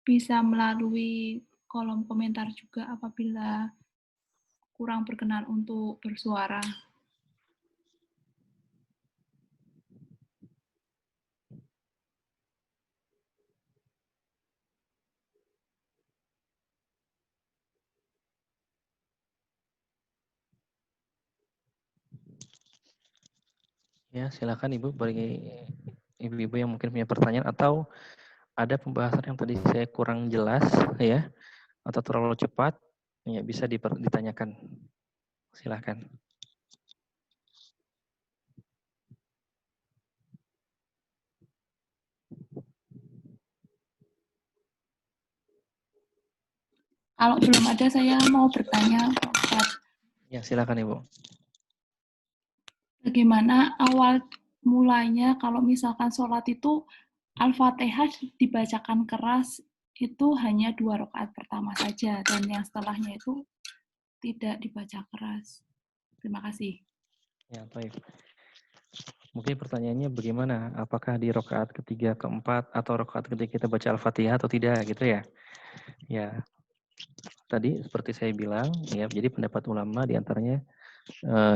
Bisa melalui kolom komentar juga apabila kurang berkenan untuk bersuara. Ya, silakan Ibu bagi ibu-ibu yang mungkin punya pertanyaan atau ada pembahasan yang tadi saya kurang jelas, ya, atau terlalu cepat, ya bisa ditanyakan. Silahkan. Kalau belum ada, saya mau bertanya, Ustadz. Ya, silakan Ibu. Bagaimana awal mulanya kalau misalkan sholat itu Al-Fatihah dibacakan keras itu hanya 2 rakaat pertama saja dan yang setelahnya itu tidak dibaca keras. Terima kasih. Ya, baik. Mungkin pertanyaannya bagaimana? Apakah di rakaat ketiga, keempat, atau rakaat ketika kita baca Al-Fatihah atau tidak, gitu ya? Ya, tadi seperti saya bilang, ya, jadi pendapat ulama diantaranya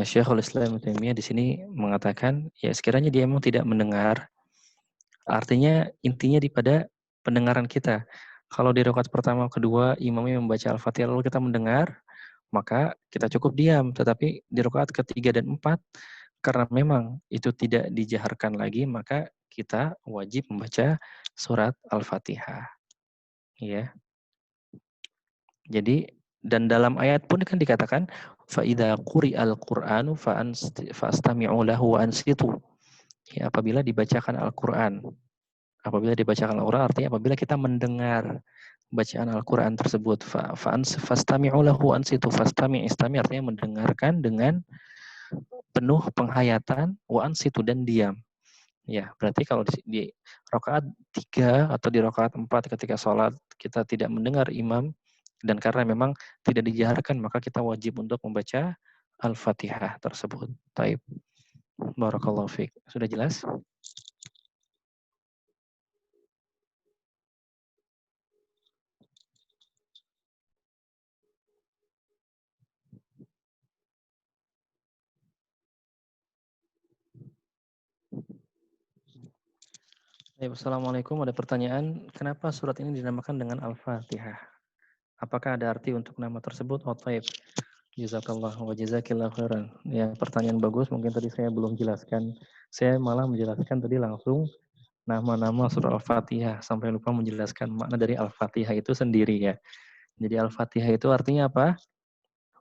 Syekhul Islam Ibnu Taimiyah di sini mengatakan, ya sekiranya dia memang tidak mendengar, artinya intinya pada pendengaran kita. Kalau di rakaat pertama, kedua, imamnya membaca Al-Fatihah lalu kita mendengar, maka kita cukup diam. Tetapi di rakaat ketiga dan empat, karena memang itu tidak dijaharkan lagi, maka kita wajib membaca surat Al-Fatihah. Ya. Jadi dan dalam ayat pun kan dikatakan faida quri'al Qur'anu fastami'u lahu wa ansitu. Ya, apabila dibacakan Al-Qur'an. Apabila dibacakan Al-Qur'an artinya apabila kita mendengar bacaan Al-Qur'an tersebut fastami'u lahu wa ansitu. Istami artinya mendengarkan dengan penuh penghayatan wa ansitu dan diam. Ya, berarti kalau di rakaat 3 atau di rakaat 4 ketika sholat kita tidak mendengar imam dan karena memang tidak dijaharkan maka kita wajib untuk membaca Al-Fatihah tersebut. Taib. Barakallahu fiik. Sudah jelas? Assalamualaikum. Ada pertanyaan, kenapa surat ini dinamakan dengan Al-Fatihah? Apakah ada arti untuk nama tersebut? Oh, taib. Jazakallah wa jazakillah khairan. Ya, pertanyaan bagus. Mungkin tadi saya belum jelaskan. Saya malah menjelaskan tadi langsung nama-nama surah Al-Fatihah sampai lupa menjelaskan makna dari Al-Fatihah itu sendiri ya. Jadi Al-Fatihah itu artinya apa?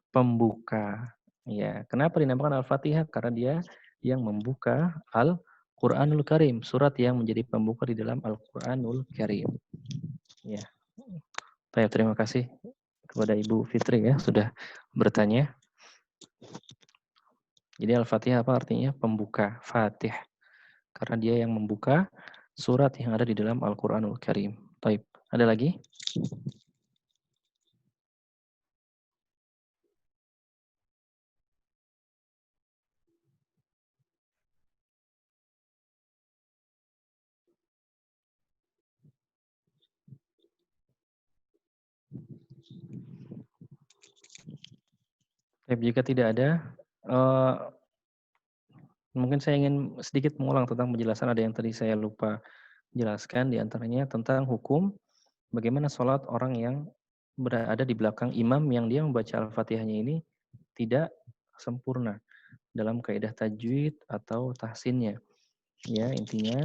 Pembuka. Ya, kenapa dinamakan Al-Fatihah? Karena dia yang membuka Al-Qur'anul Karim, surat yang menjadi pembuka di dalam Al-Qur'anul Karim. Ya. Baik, terima kasih kepada Ibu Fitri ya sudah bertanya. Jadi Al-Fatihah apa artinya? Pembuka, Fatih. karena dia yang membuka surat yang ada di dalam Al-Qur'anul Karim. Baik, ada lagi? Baik, jika tidak ada, mungkin saya ingin sedikit mengulang tentang penjelasan ada yang tadi saya lupa jelaskan, di antaranya tentang hukum bagaimana sholat orang yang berada di belakang imam yang dia membaca Al-Fatihahnya ini tidak sempurna dalam kaidah tajwid atau tahsinnya. Ya, intinya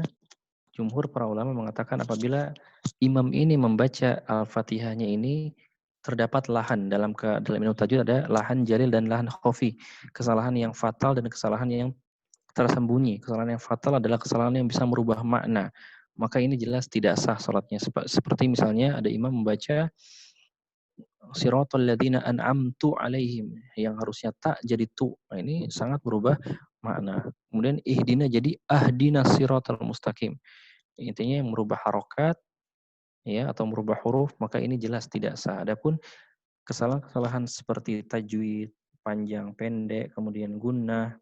jumhur para ulama mengatakan apabila imam ini membaca Al-Fatihahnya ini terdapat lahan dalam ilmu tajwid, ada lahan jalil dan lahan khafi, kesalahan yang fatal dan kesalahan yang tersembunyi. Kesalahan yang fatal adalah kesalahan yang bisa merubah makna. Maka ini jelas tidak sah salatnya. Seperti misalnya ada imam membaca siratal ladzina an'amtu alaihim, yang harusnya tak jadi tu. Nah, ini sangat berubah makna. Kemudian ihdina jadi ahdina siratal mustaqim. Intinya yang merubah harokat ya atau merubah huruf, maka ini jelas tidak sah. Adapun kesalahan-kesalahan seperti tajwid, panjang pendek, kemudian gunnah,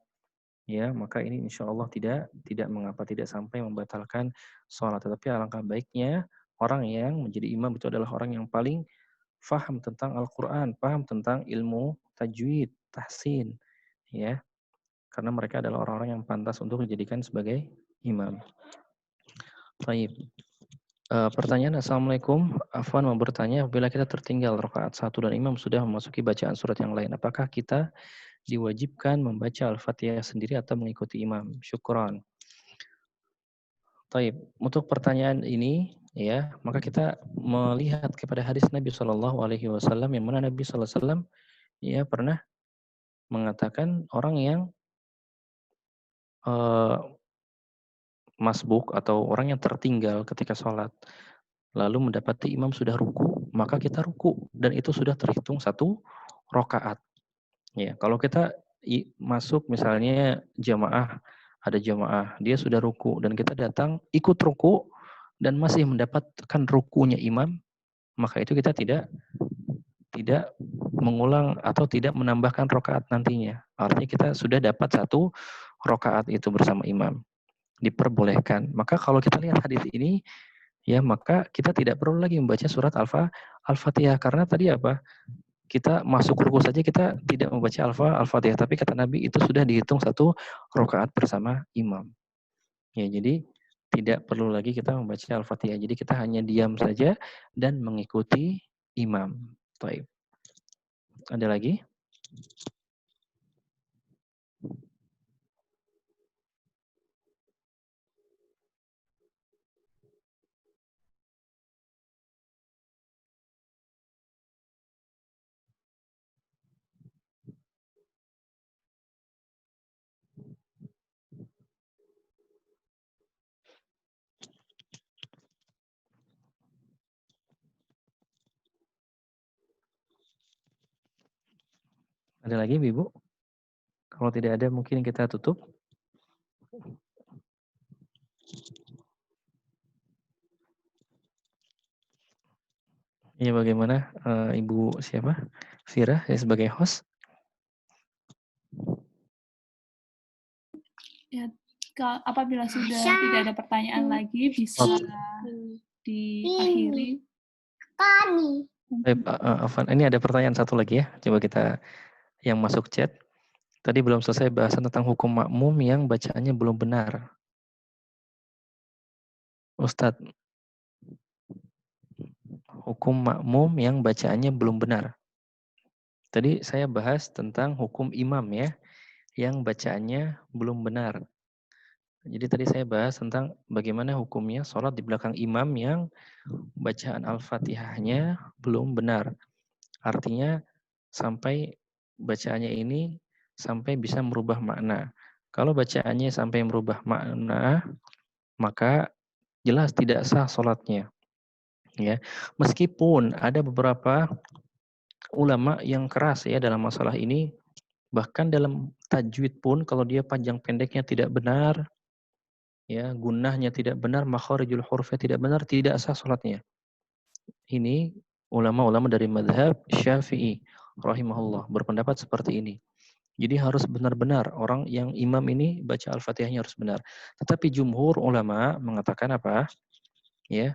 ya maka ini insya Allah tidak mengapa, tidak sampai membatalkan sholat. Tetapi alangkah baiknya orang yang menjadi imam itu adalah orang yang paling faham tentang Al-Quran, paham tentang ilmu tajwid, tahsin, ya karena mereka adalah orang-orang yang pantas untuk dijadikan sebagai imam. Baik. Pertanyaan, Assalamualaikum. Afwan mau bertanya, apabila kita tertinggal rakaat 1 dan imam sudah memasuki bacaan surat yang lain, apakah kita diwajibkan membaca Al-Fatihah sendiri atau mengikuti imam? Syukran. Baik, untuk pertanyaan ini ya, maka kita melihat kepada hadis Nabi Shallallahu alaihi wasallam yang mana Nabi sallallahu alaihi wasallam ya pernah mengatakan orang yang masbuk atau orang yang tertinggal ketika sholat lalu mendapati imam sudah ruku, maka kita ruku dan itu sudah terhitung 1 rakaat. Ya, kalau kita masuk misalnya jamaah, ada jamaah, dia sudah ruku dan kita datang ikut ruku dan masih mendapatkan rukunya imam, maka itu kita tidak mengulang atau tidak menambahkan rakaat nantinya. Artinya kita sudah dapat 1 rakaat itu bersama imam. Diperbolehkan. Maka kalau kita lihat hadis ini, ya maka kita tidak perlu lagi membaca surat Al-Fatihah karena tadi apa? Kita masuk ruku saja kita tidak membaca Al-Fatihah, tapi kata Nabi itu sudah dihitung 1 rakaat bersama imam. Ya, jadi tidak perlu lagi kita membaca Al-Fatihah. Jadi kita hanya diam saja dan mengikuti imam. Baik. Ada lagi? Ada lagi, Ibu? Kalau tidak ada mungkin kita tutup. Ya bagaimana Ibu siapa? Vira ya sebagai host? Ya, apabila sudah tidak ada pertanyaan lagi bisa diakhiri. Afan, ini ada pertanyaan satu lagi ya. Coba kita yang masuk chat. Tadi belum selesai bahasan tentang hukum makmum yang bacaannya belum benar. Ustadz, hukum makmum yang bacaannya belum benar. Tadi saya bahas tentang hukum imam ya, yang bacaannya belum benar. Jadi tadi saya bahas tentang bagaimana hukumnya sholat di belakang imam yang bacaan Al-Fatihahnya belum benar. Artinya sampai bacaannya ini sampai bisa merubah makna. Kalau bacaannya sampai merubah makna, maka jelas tidak sah sholatnya. Ya, meskipun ada beberapa ulama yang keras ya dalam masalah ini, bahkan dalam tajwid pun kalau dia panjang pendeknya tidak benar, ya, gunnahnya tidak benar, makharijul hurufnya tidak benar, tidak sah salatnya. Ini ulama-ulama dari mazhab Syafi'i rahimahullah berpendapat seperti ini. Jadi harus benar-benar orang yang imam ini baca Al-Fatihahnya harus benar. Tetapi jumhur ulama mengatakan apa? Ya,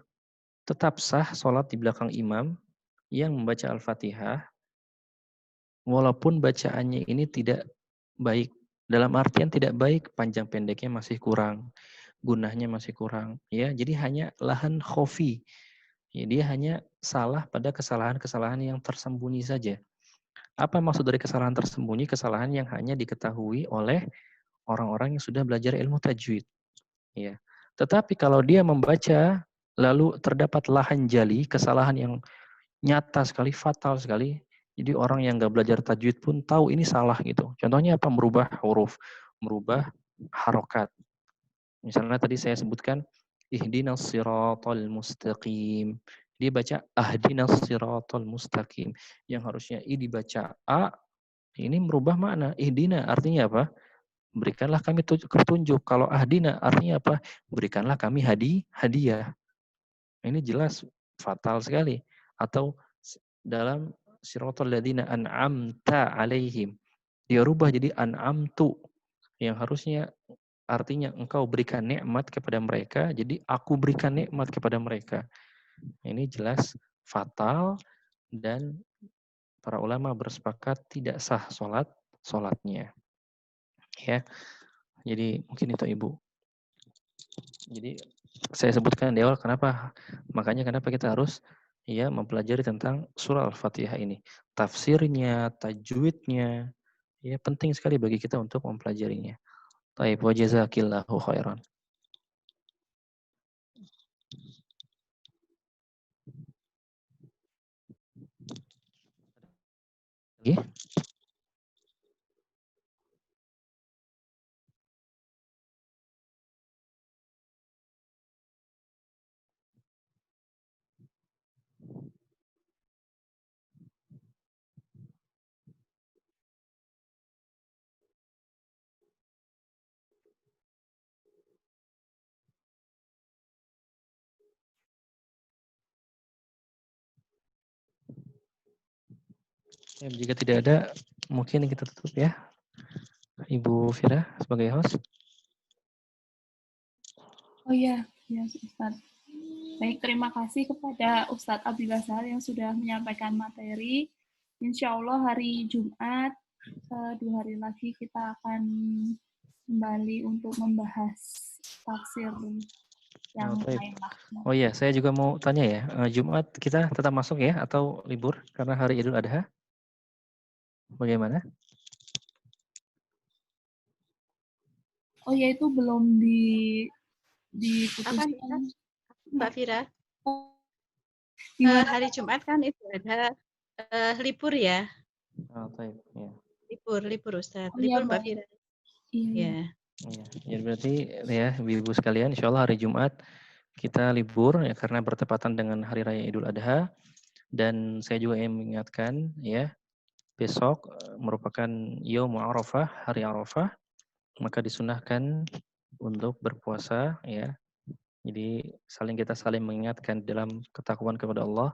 tetap sah salat di belakang imam yang membaca Al-Fatihah walaupun bacaannya ini tidak baik. Dalam artian tidak baik, panjang pendeknya masih kurang, gunahnya masih kurang, ya. Jadi hanya lahan khofi. Ya, dia hanya salah pada kesalahan-kesalahan yang tersembunyi saja. Apa maksud dari kesalahan tersembunyi? Kesalahan yang hanya diketahui oleh orang-orang yang sudah belajar ilmu tajwid, ya. Tetapi kalau dia membaca lalu terdapat lahan jali, kesalahan yang nyata sekali, fatal sekali. Jadi orang yang nggak belajar tajwid pun tahu ini salah gitu. Contohnya apa? Merubah huruf, merubah harokat. Misalnya tadi saya sebutkan ihdinas siratal mustaqim. Dia baca ahdinas siratal mustaqim. Yang harusnya i dibaca a, ini merubah makna. Ihdina artinya apa? Berikanlah kami petunjuk. Kalau ahdina artinya apa? Berikanlah kami hadiah. Ini jelas fatal sekali. Atau dalam siratal ladzina an'amta alaihim. Dia rubah jadi an'amtu. Yang harusnya artinya engkau berikan nikmat kepada mereka, jadi aku berikan nikmat kepada mereka. Ini jelas fatal dan para ulama bersepakat tidak sah solatnya. Ya, jadi mungkin itu Ibu. Jadi saya sebutkan di awal makanya kenapa kita harus ya mempelajari tentang surah Al-Fatihah ini. Tafsirnya, tajwidnya, ya penting sekali bagi kita untuk mempelajarinya. Baik, wa jazakillahu khairan. Lagi? Ya, jika tidak ada, mungkin kita tutup ya. Ibu Fira sebagai host. Oh iya, ya Ustaz. Baik, terima kasih kepada Ustadz Abdillah Sahal yang sudah menyampaikan materi. Insya Allah hari Jumat, 2 hari lagi kita akan kembali untuk membahas tafsir yang lain lah. Oh iya, saya juga mau tanya ya, Jumat kita tetap masuk ya atau libur karena hari Idul Adha? Bagaimana? Oh ya, itu belum diputuskan. Mbak Fira, Gimana? hari Jumat kan itu ada libur ya? Oh, baik, ya. Libur Ustaz. Oh iya, Libur Mbak Fira. Iya. Ya, jadi berarti ya ibu-ibu sekalian, insya Allah hari Jumat kita libur ya karena bertepatan dengan hari raya Idul Adha. Dan saya juga ingin mengingatkan ya, besok merupakan Yaum Arafah, hari Arafah, maka disunahkan untuk berpuasa ya. Jadi kita saling mengingatkan dalam ketakwaan kepada Allah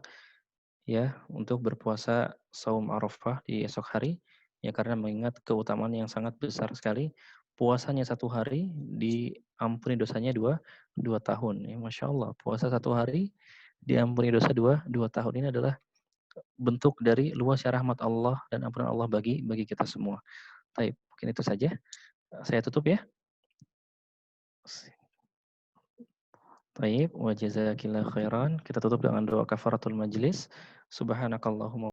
ya untuk berpuasa saum Arafah di esok hari ya karena mengingat keutamaan yang sangat besar sekali. Puasanya 1 hari diampuni dosanya dua tahun. Ya, Masya Allah, puasa 1 hari diampuni dosa dua tahun. Ini adalah bentuk dari luasnya rahmat Allah dan ampunan Allah bagi kita semua. Baik, mungkin itu saja. Saya tutup ya. Baik, wa jazakillahu khairan. Kita tutup dengan doa kafaratul majlis. Subhanakallahumma